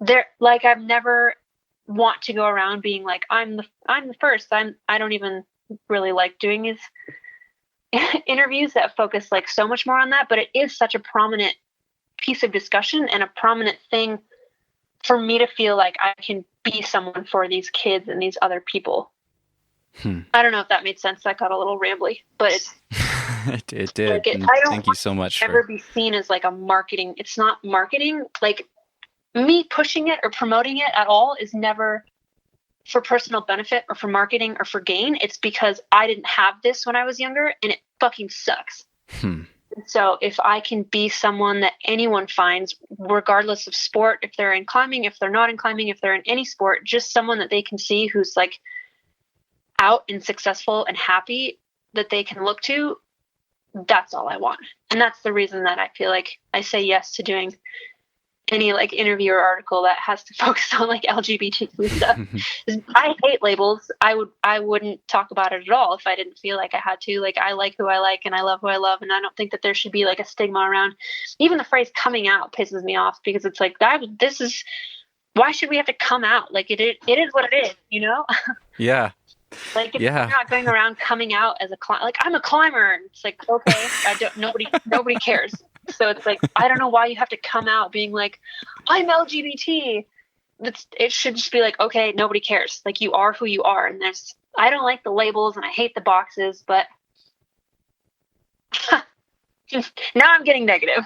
I've never want to go around being like, I'm the first. I don't even really like doing these interviews that focus like so much more on that, but it is such a prominent piece of discussion and a prominent thing for me to feel like I can be someone for these kids and these other people. I don't know if that made sense. That got a little rambly, but it did. Like thank you so much. Ever be seen as like a marketing? It's not marketing. Like me pushing it or promoting it at all is never for personal benefit or for marketing or for gain. It's because I didn't have this when I was younger and it fucking sucks. So if I can be someone that anyone finds, regardless of sport, if they're in climbing, if they're not in climbing, if they're in any sport, just someone that they can see who's like out and successful and happy that they can look to, that's all I want. And that's the reason that I feel like I say yes to doing any like interview or article that has to focus on like LGBTQ stuff. I hate labels. I wouldn't talk about it at all if I didn't feel like I had to. Like I like who I like and I love who I love, and I don't think that there should be like a stigma around. Even the phrase coming out pisses me off because it's like this is, why should we have to come out? Like it is what it is, you know? Yeah. Like if you're not going around coming out as a climber, like I'm a climber, and it's like, okay, nobody cares. So it's like, I don't know why you have to come out being like, I'm LGBT. It should just be like, okay, nobody cares. Like you are who you are. And I don't like the labels and I hate the boxes, but now I'm getting negative.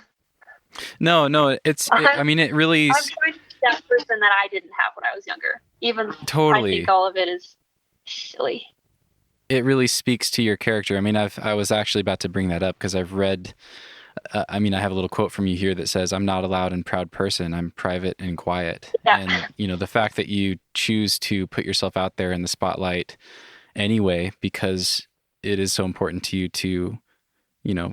No, I mean, it really, I'm trying to be that person that I didn't have when I was younger. Even totally. I think all of it is silly. It really speaks to your character. I mean, I was actually about to bring that up because I've read, I have a little quote from you here that says, "I'm not a loud and proud person. I'm private and quiet." Yeah. And, the fact that you choose to put yourself out there in the spotlight anyway, because it is so important to you to,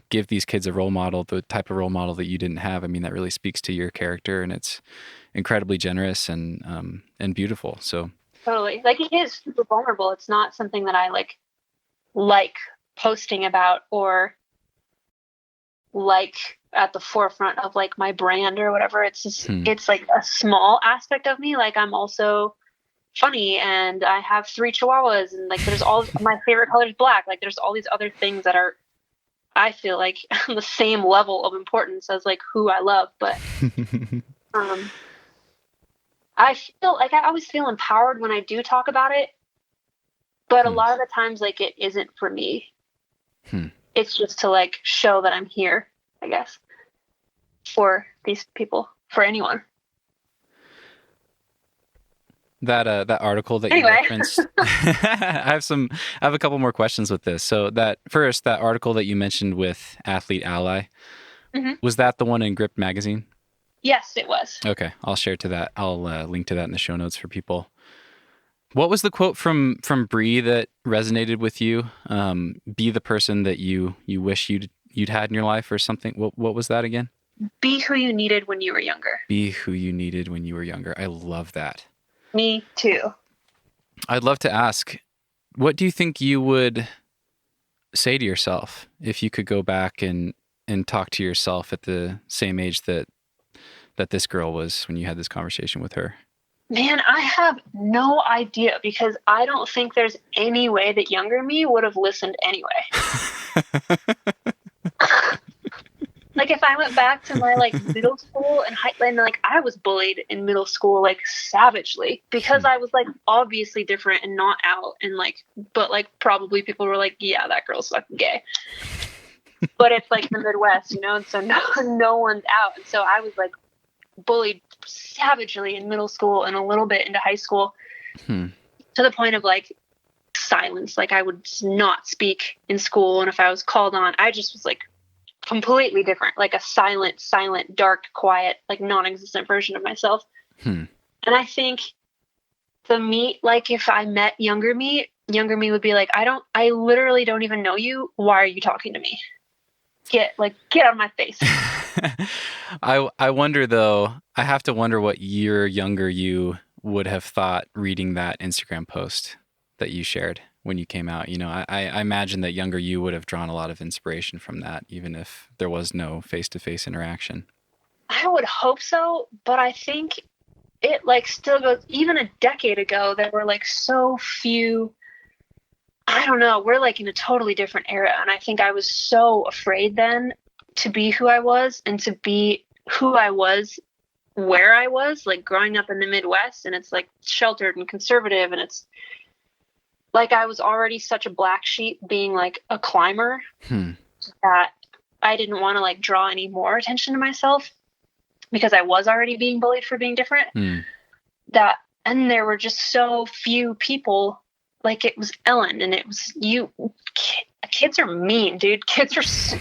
give these kids a role model, the type of role model that you didn't have. I mean, that really speaks to your character, and it's incredibly generous and beautiful. So totally. Like it is super vulnerable. It's not something that I like posting about or like at the forefront of like my brand or whatever. It's just, it's like a small aspect of me. Like I'm also funny and I have 3 chihuahuas and like there's all my favorite color is black. Like there's all these other things that are, I feel like on the same level of importance as like who I love. But I feel like I always feel empowered when I do talk about it. But a lot of the times like it isn't for me. It's just to like show that I'm here, I guess, for these people, for anyone. That article that you referenced, I have a couple more questions with this. So that article that you mentioned with Athlete Ally, was that the one in Grip magazine? Yes, it was. Okay, I'll share to that. I'll link to that in the show notes for people. What was the quote from Bree that resonated with you? Be the person that you wish you'd had in your life, or something. What was that again? Be who you needed when you were younger. Be who you needed when you were younger. I love that. Me too. I'd love to ask, what do you think you would say to yourself if you could go back and talk to yourself at the same age that this girl was when you had this conversation with her? Man, I have no idea because I don't think there's any way that younger me would have listened anyway. Like if I went back to my like middle school and like I was bullied in middle school like savagely because I was like obviously different and not out and like, but like probably people were like, yeah, that girl's fucking gay. But it's like the Midwest, you know, and so no one's out. And so I was like bullied savagely in middle school and a little bit into high school to the point of like silence. Like I would not speak in school. And if I was called on, I just was like completely different, like a silent, dark, quiet, like non-existent version of myself. And I think like if I met younger me would be like, I literally don't even know you. Why are you talking to me? Get out of my face. I wonder though, I have to wonder what your younger you would have thought reading that Instagram post that you shared when you came out. You know, I imagine that younger you would have drawn a lot of inspiration from that, even if there was no face-to-face interaction. I would hope so, but I think it like still goes, even a decade ago, there were like so few, I don't know, we're like in a totally different era. And I think I was so afraid then to be who I was and to be who I was, where I was, like growing up in the Midwest, and it's like sheltered and conservative, and it's like I was already such a black sheep being like a climber that I didn't want to like draw any more attention to myself because I was already being bullied for being different. And there were just so few people, like it was Ellen and it was you. Kids are mean, dude. Kids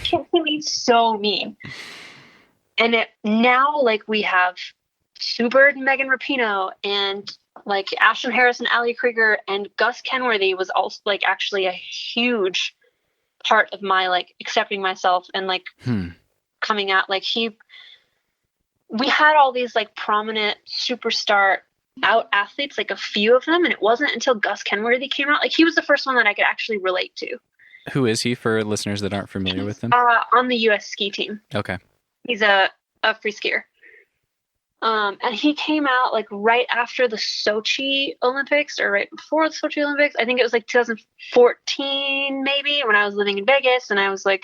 can be so mean. And now like we have Sue Bird and Megan Rapinoe and like Ashton Harris and Ali Krieger, and Gus Kenworthy was also like actually a huge part of my like accepting myself and like coming out. Like we had all these like prominent superstar out athletes, like a few of them, and it wasn't until Gus Kenworthy came out, like he was the first one that I could actually relate to. Who is he for listeners that aren't familiar with him? On the U.S. ski team. Okay. He's a free skier. And he came out like right after the Sochi Olympics or right before the Sochi Olympics. I think it was like 2014 maybe, when I was living in Vegas, and I was like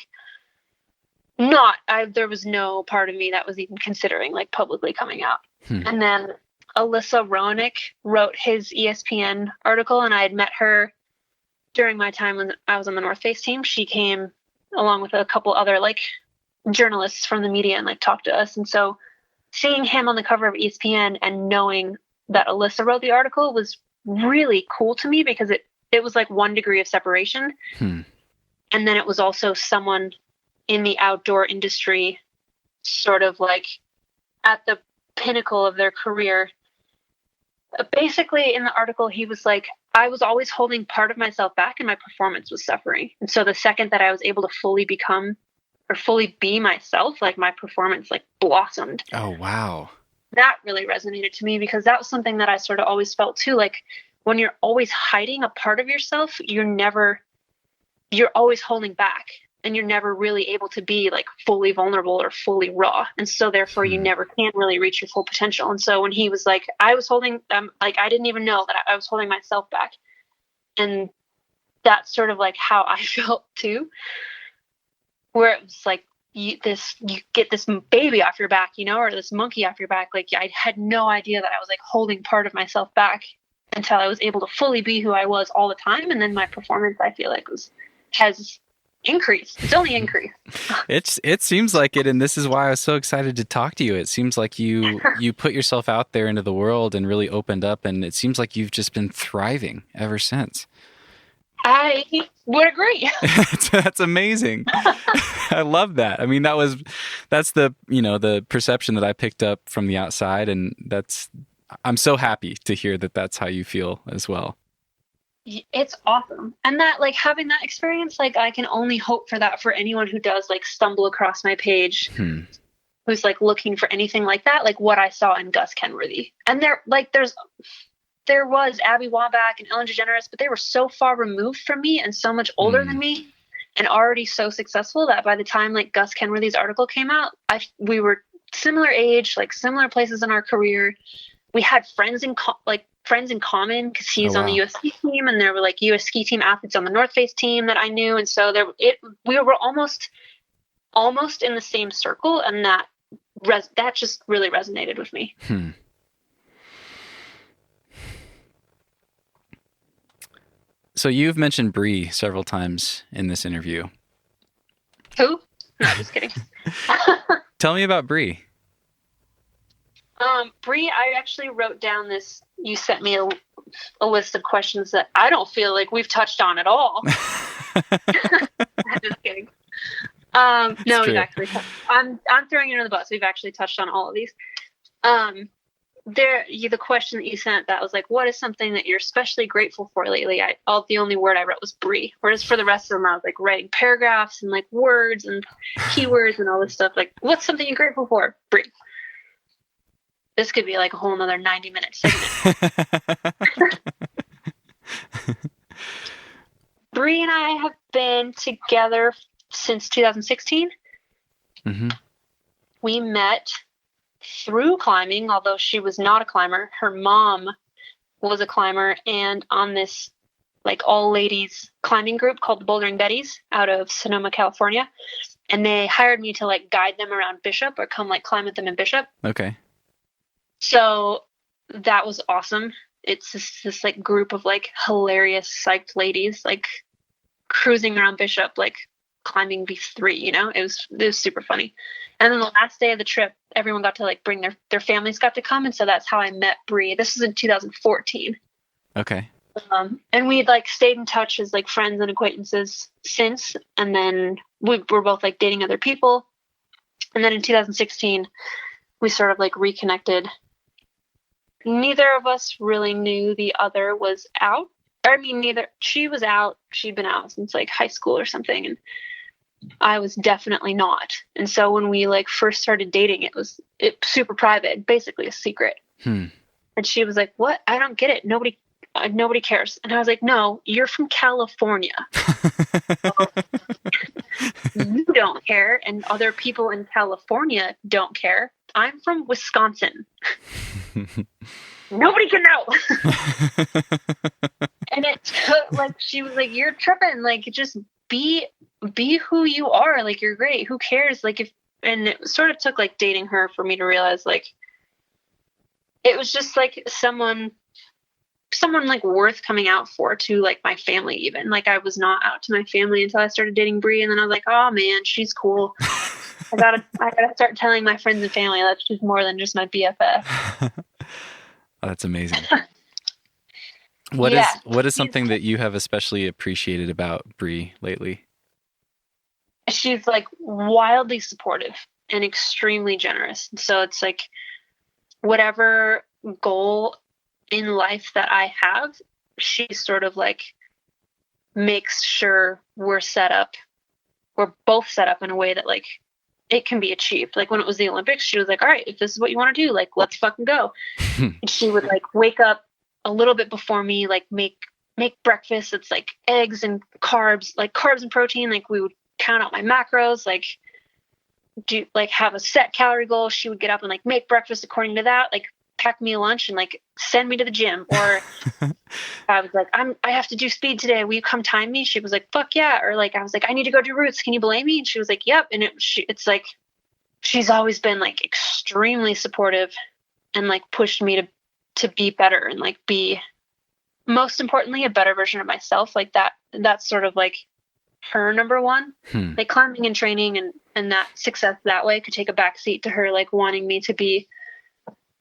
there was no part of me that was even considering like publicly coming out. And then Alyssa Roenick wrote his ESPN article, and I had met her during my time when I was on the North Face team. She came along with a couple other like journalists from the media and like talked to us. And so seeing him on the cover of ESPN and knowing that Alyssa wrote the article was really cool to me because it was like 1 degree of separation. And then it was also someone in the outdoor industry sort of like at the pinnacle of their career. Basically in the article, he was like, I was always holding part of myself back and my performance was suffering. And so the second that I was able to fully become or fully be myself, like my performance like blossomed. Oh, wow. That really resonated to me because that was something that I sort of always felt too. Like when you're always hiding a part of yourself, you're always holding back and you're never really able to be like fully vulnerable or fully raw. And so therefore you never can really reach your full potential. And so when he was like, I was holding, like, I didn't even know that I was holding myself back. And that's sort of like how I felt too. Where it was like you get this baby off your back, you know, or this monkey off your back. Like I had no idea that I was like holding part of myself back until I was able to fully be who I was all the time. And then my performance, I feel like has increased. It's only increased. It seems like it. And this is why I was so excited to talk to you. It seems like you put yourself out there into the world and really opened up. And it seems like you've just been thriving ever since. I would agree. That's amazing. I love that. I mean, that's the, the perception that I picked up from the outside. And I'm so happy to hear that that's how you feel as well. It's awesome. And that like having that experience, like I can only hope for that for anyone who does like stumble across my page, who's like looking for anything like that, like what I saw in Gus Kenworthy. And there was Abby Wambach and Ellen DeGeneres, but they were so far removed from me and so much older than me and already so successful that by the time like Gus Kenworthy's article came out, we were similar age, like similar places in our career. We had friends in common because he's on the U.S. ski team, and there were like U.S. ski team athletes on the North Face team that I knew. And so we were almost almost in the same circle, and that just really resonated with me. So you've mentioned Bree several times in this interview. Who? No, just kidding. Tell me about Bree. Bree, I actually wrote down this. You sent me a list of questions that I don't feel like we've touched on at all. Just kidding. No, we've actually. I'm throwing you under the bus. We've actually touched on all of these. The question that you sent that was like, what is something that you're especially grateful for lately? The only word I wrote was Bree. Whereas for the rest of them, I was like writing paragraphs and like words and keywords and all this stuff. Like, what's something you're grateful for? Bree. This could be like a whole another 90-minute segment. Bree and I have been together since 2016. Mm-hmm. We met through climbing, although she was not a climber. Her mom was a climber, and on this like all ladies climbing group called the Bouldering Betties out of Sonoma, California. And they hired me to like guide them around Bishop or come like climb with them in Bishop. Okay. So that was awesome. It's this like group of like hilarious psyched ladies like cruising around Bishop, like climbing B3, you know. It was super funny. And then the last day of the trip, everyone got to like bring their families got to come, and so that's how I met Bree. This was in 2014. Okay. And we'd like stayed in touch as like friends and acquaintances since, and then we were both like dating other people. And then in 2016, we sort of like reconnected. Neither of us really knew the other was out. I mean, she was out. She'd been out since like high school or something, and I was definitely not. And so when we like first started dating, it was super private, basically a secret. And she was like, "What? I don't get it. Nobody cares." And I was like, "No, you're from California. You don't care, and other people in California don't care. I'm from Wisconsin. Nobody can know." And it took like, she was like, "You're tripping. Like, just be who you are. Like, you're great. Who cares?" Like, and it sort of took like dating her for me to realize like it was just like someone like worth coming out for, to like my family. Even like I was not out to my family until I started dating Bree, and then I was like, "Oh man, she's cool. I gotta start telling my friends and family that she's more than just my BFF." Oh, that's amazing. What is something that you have especially appreciated about Bree lately? She's like wildly supportive and extremely generous. So it's like whatever goal in life that I have, she sort of like makes sure we're both set up in a way that like it can be achieved. Like when it was the Olympics, she was like, "All right, if this is what you want to do, like let's fucking go." And she would like wake up a little bit before me, like make breakfast. It's like eggs and carbs and protein. Like we would count out my macros, like do like have a set calorie goal. She would get up and like make breakfast according to that, like pack me a lunch and like send me to the gym. Or I was like, I have to do speed today. Will you come time me? She was like, "Fuck yeah." Or like I was like, "I need to go do roots. Can you blame me?" And she was like, "Yep." And it's like she's always been like extremely supportive and like pushed me to be better and like be, most importantly, a better version of myself. Like that's sort of like her number one. Like climbing and training and that success that way could take a backseat to her like wanting me to be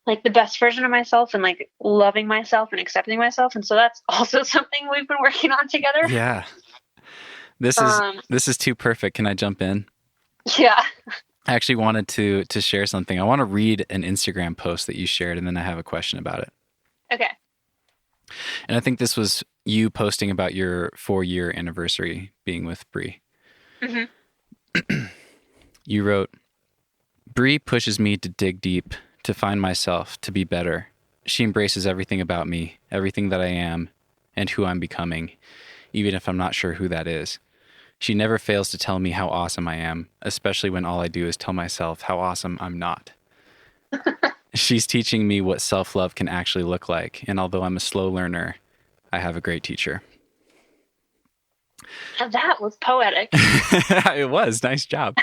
like the best version of myself and like loving myself and accepting myself. And so that's also something we've been working on together. Yeah. This is too perfect. Can I jump in? Yeah. I actually wanted to share something. I want to read an Instagram post that you shared, and then I have a question about it. Okay. And I think this was you posting about your 4-year anniversary being with Bree. Mm-hmm. You wrote, "Bree pushes me to dig deep, to find myself, to be better. She embraces everything about me, everything that I am, and who I'm becoming, even if I'm not sure who that is. She never fails to tell me how awesome I am, especially when all I do is tell myself how awesome I'm not. She's teaching me what self-love can actually look like, and although I'm a slow learner, I have a great teacher." Now that was poetic. It was. Nice job.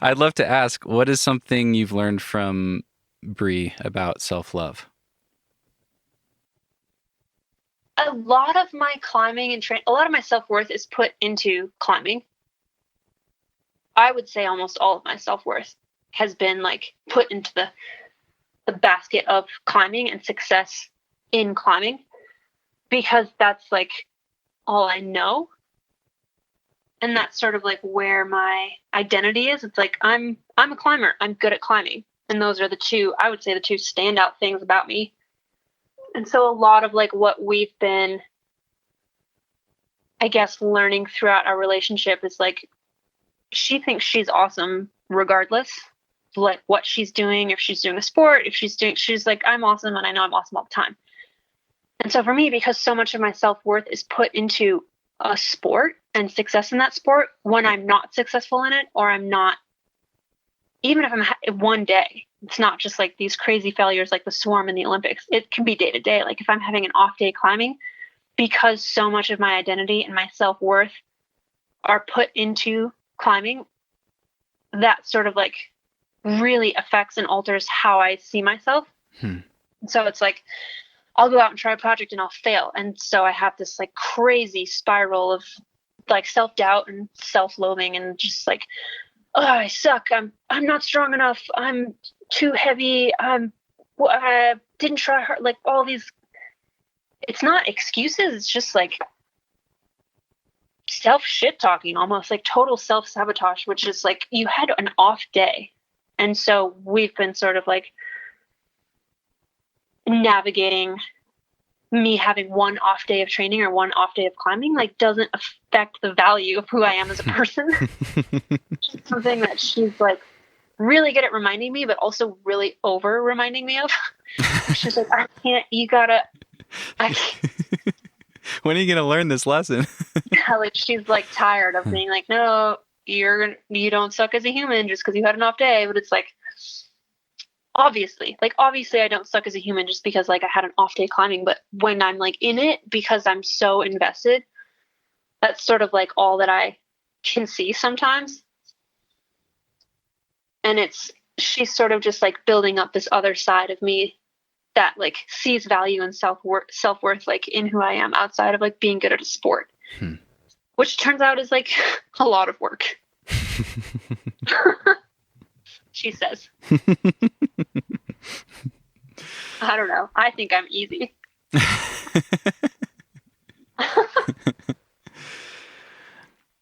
I'd love to ask, what is something you've learned from Bree about self-love? A lot of my climbing and a lot of my self-worth is put into climbing. I would say almost all of my self-worth has been like put into the basket of climbing and success in climbing, because that's like all I know. And that's sort of like where my identity is. It's like, I'm a climber. I'm good at climbing. And those are the two standout things about me. And so a lot of like what we've been, I guess, learning throughout our relationship is like, she thinks she's awesome regardless of like what she's doing. If she's doing a sport, she's like, I'm awesome, and I know I'm awesome all the time. And so for me, because so much of my self-worth is put into a sport and success in that sport, when I'm not successful in it, or I'm not, even if I'm one day, it's not just like these crazy failures like the Swarm in the Olympics. It can be day to day. Like if I'm having an off day climbing, because so much of my identity and my self-worth are put into climbing, that sort of like really affects and alters how I see myself. So it's like, I'll go out and try a project and I'll fail. And so I have this like crazy spiral of like self-doubt and self-loathing and just like, oh, I suck. I'm not strong enough. I'm too heavy. I didn't try hard. Like all these, it's not excuses. It's just like self shit talking, almost like total self-sabotage, which is like, you had an off day. And so we've been sort of like navigating me having one off day of training or one off day of climbing, like doesn't affect the value of who I am as a person. Something that she's like really good at reminding me, but also really over reminding me of. She's like, I can't, when are you going to learn this lesson? Yeah, like she's like tired of being like, no, you don't suck as a human just because you had an off day. But it's like, obviously I don't suck as a human just because like I had an off day climbing, but when I'm like in it, because I'm so invested, that's sort of like all that I can see sometimes. And she's sort of just like building up this other side of me that like sees value and self-worth like in who I am outside of like being good at a sport, which turns out is like a lot of work. She says. I don't know. I think I'm easy.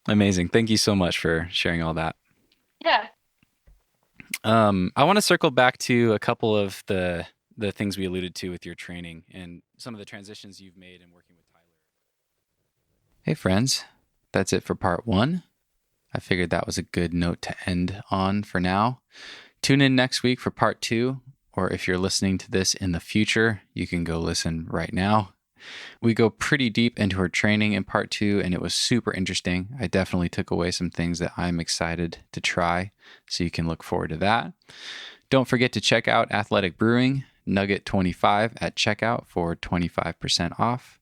Amazing. Thank you so much for sharing all that. Yeah. I want to circle back to a couple of the things we alluded to with your training and some of the transitions you've made in working with Tyler. Hey friends, that's it for part 1. I figured that was a good note to end on for now. Tune in next week for part 2, or if you're listening to this in the future, you can go listen right now. We go pretty deep into her training in part 2, and it was super interesting. I definitely took away some things that I'm excited to try, so you can look forward to that. Don't forget to check out Athletic Brewing, Nugget 25 at checkout for 25% off.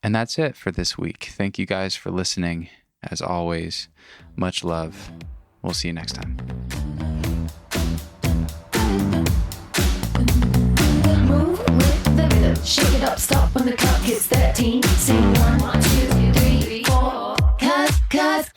And that's it for this week. Thank you guys for listening. As always, much love. We'll see you next time. Move with the rhythm, shake it up, stop when the clock hits 13. Sing 1, 2, 3, 4. Cause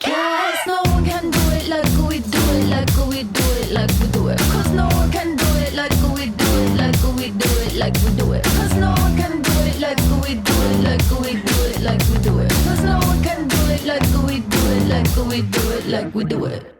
no one can do it like we do it, like we do it, like we do it. Cause no one can do it like we do it, like we do it, like we do it. Cause no one can do it like we do it, like we do it, like we do it. Cause no one can do it like we do it, like we do it, like we do it.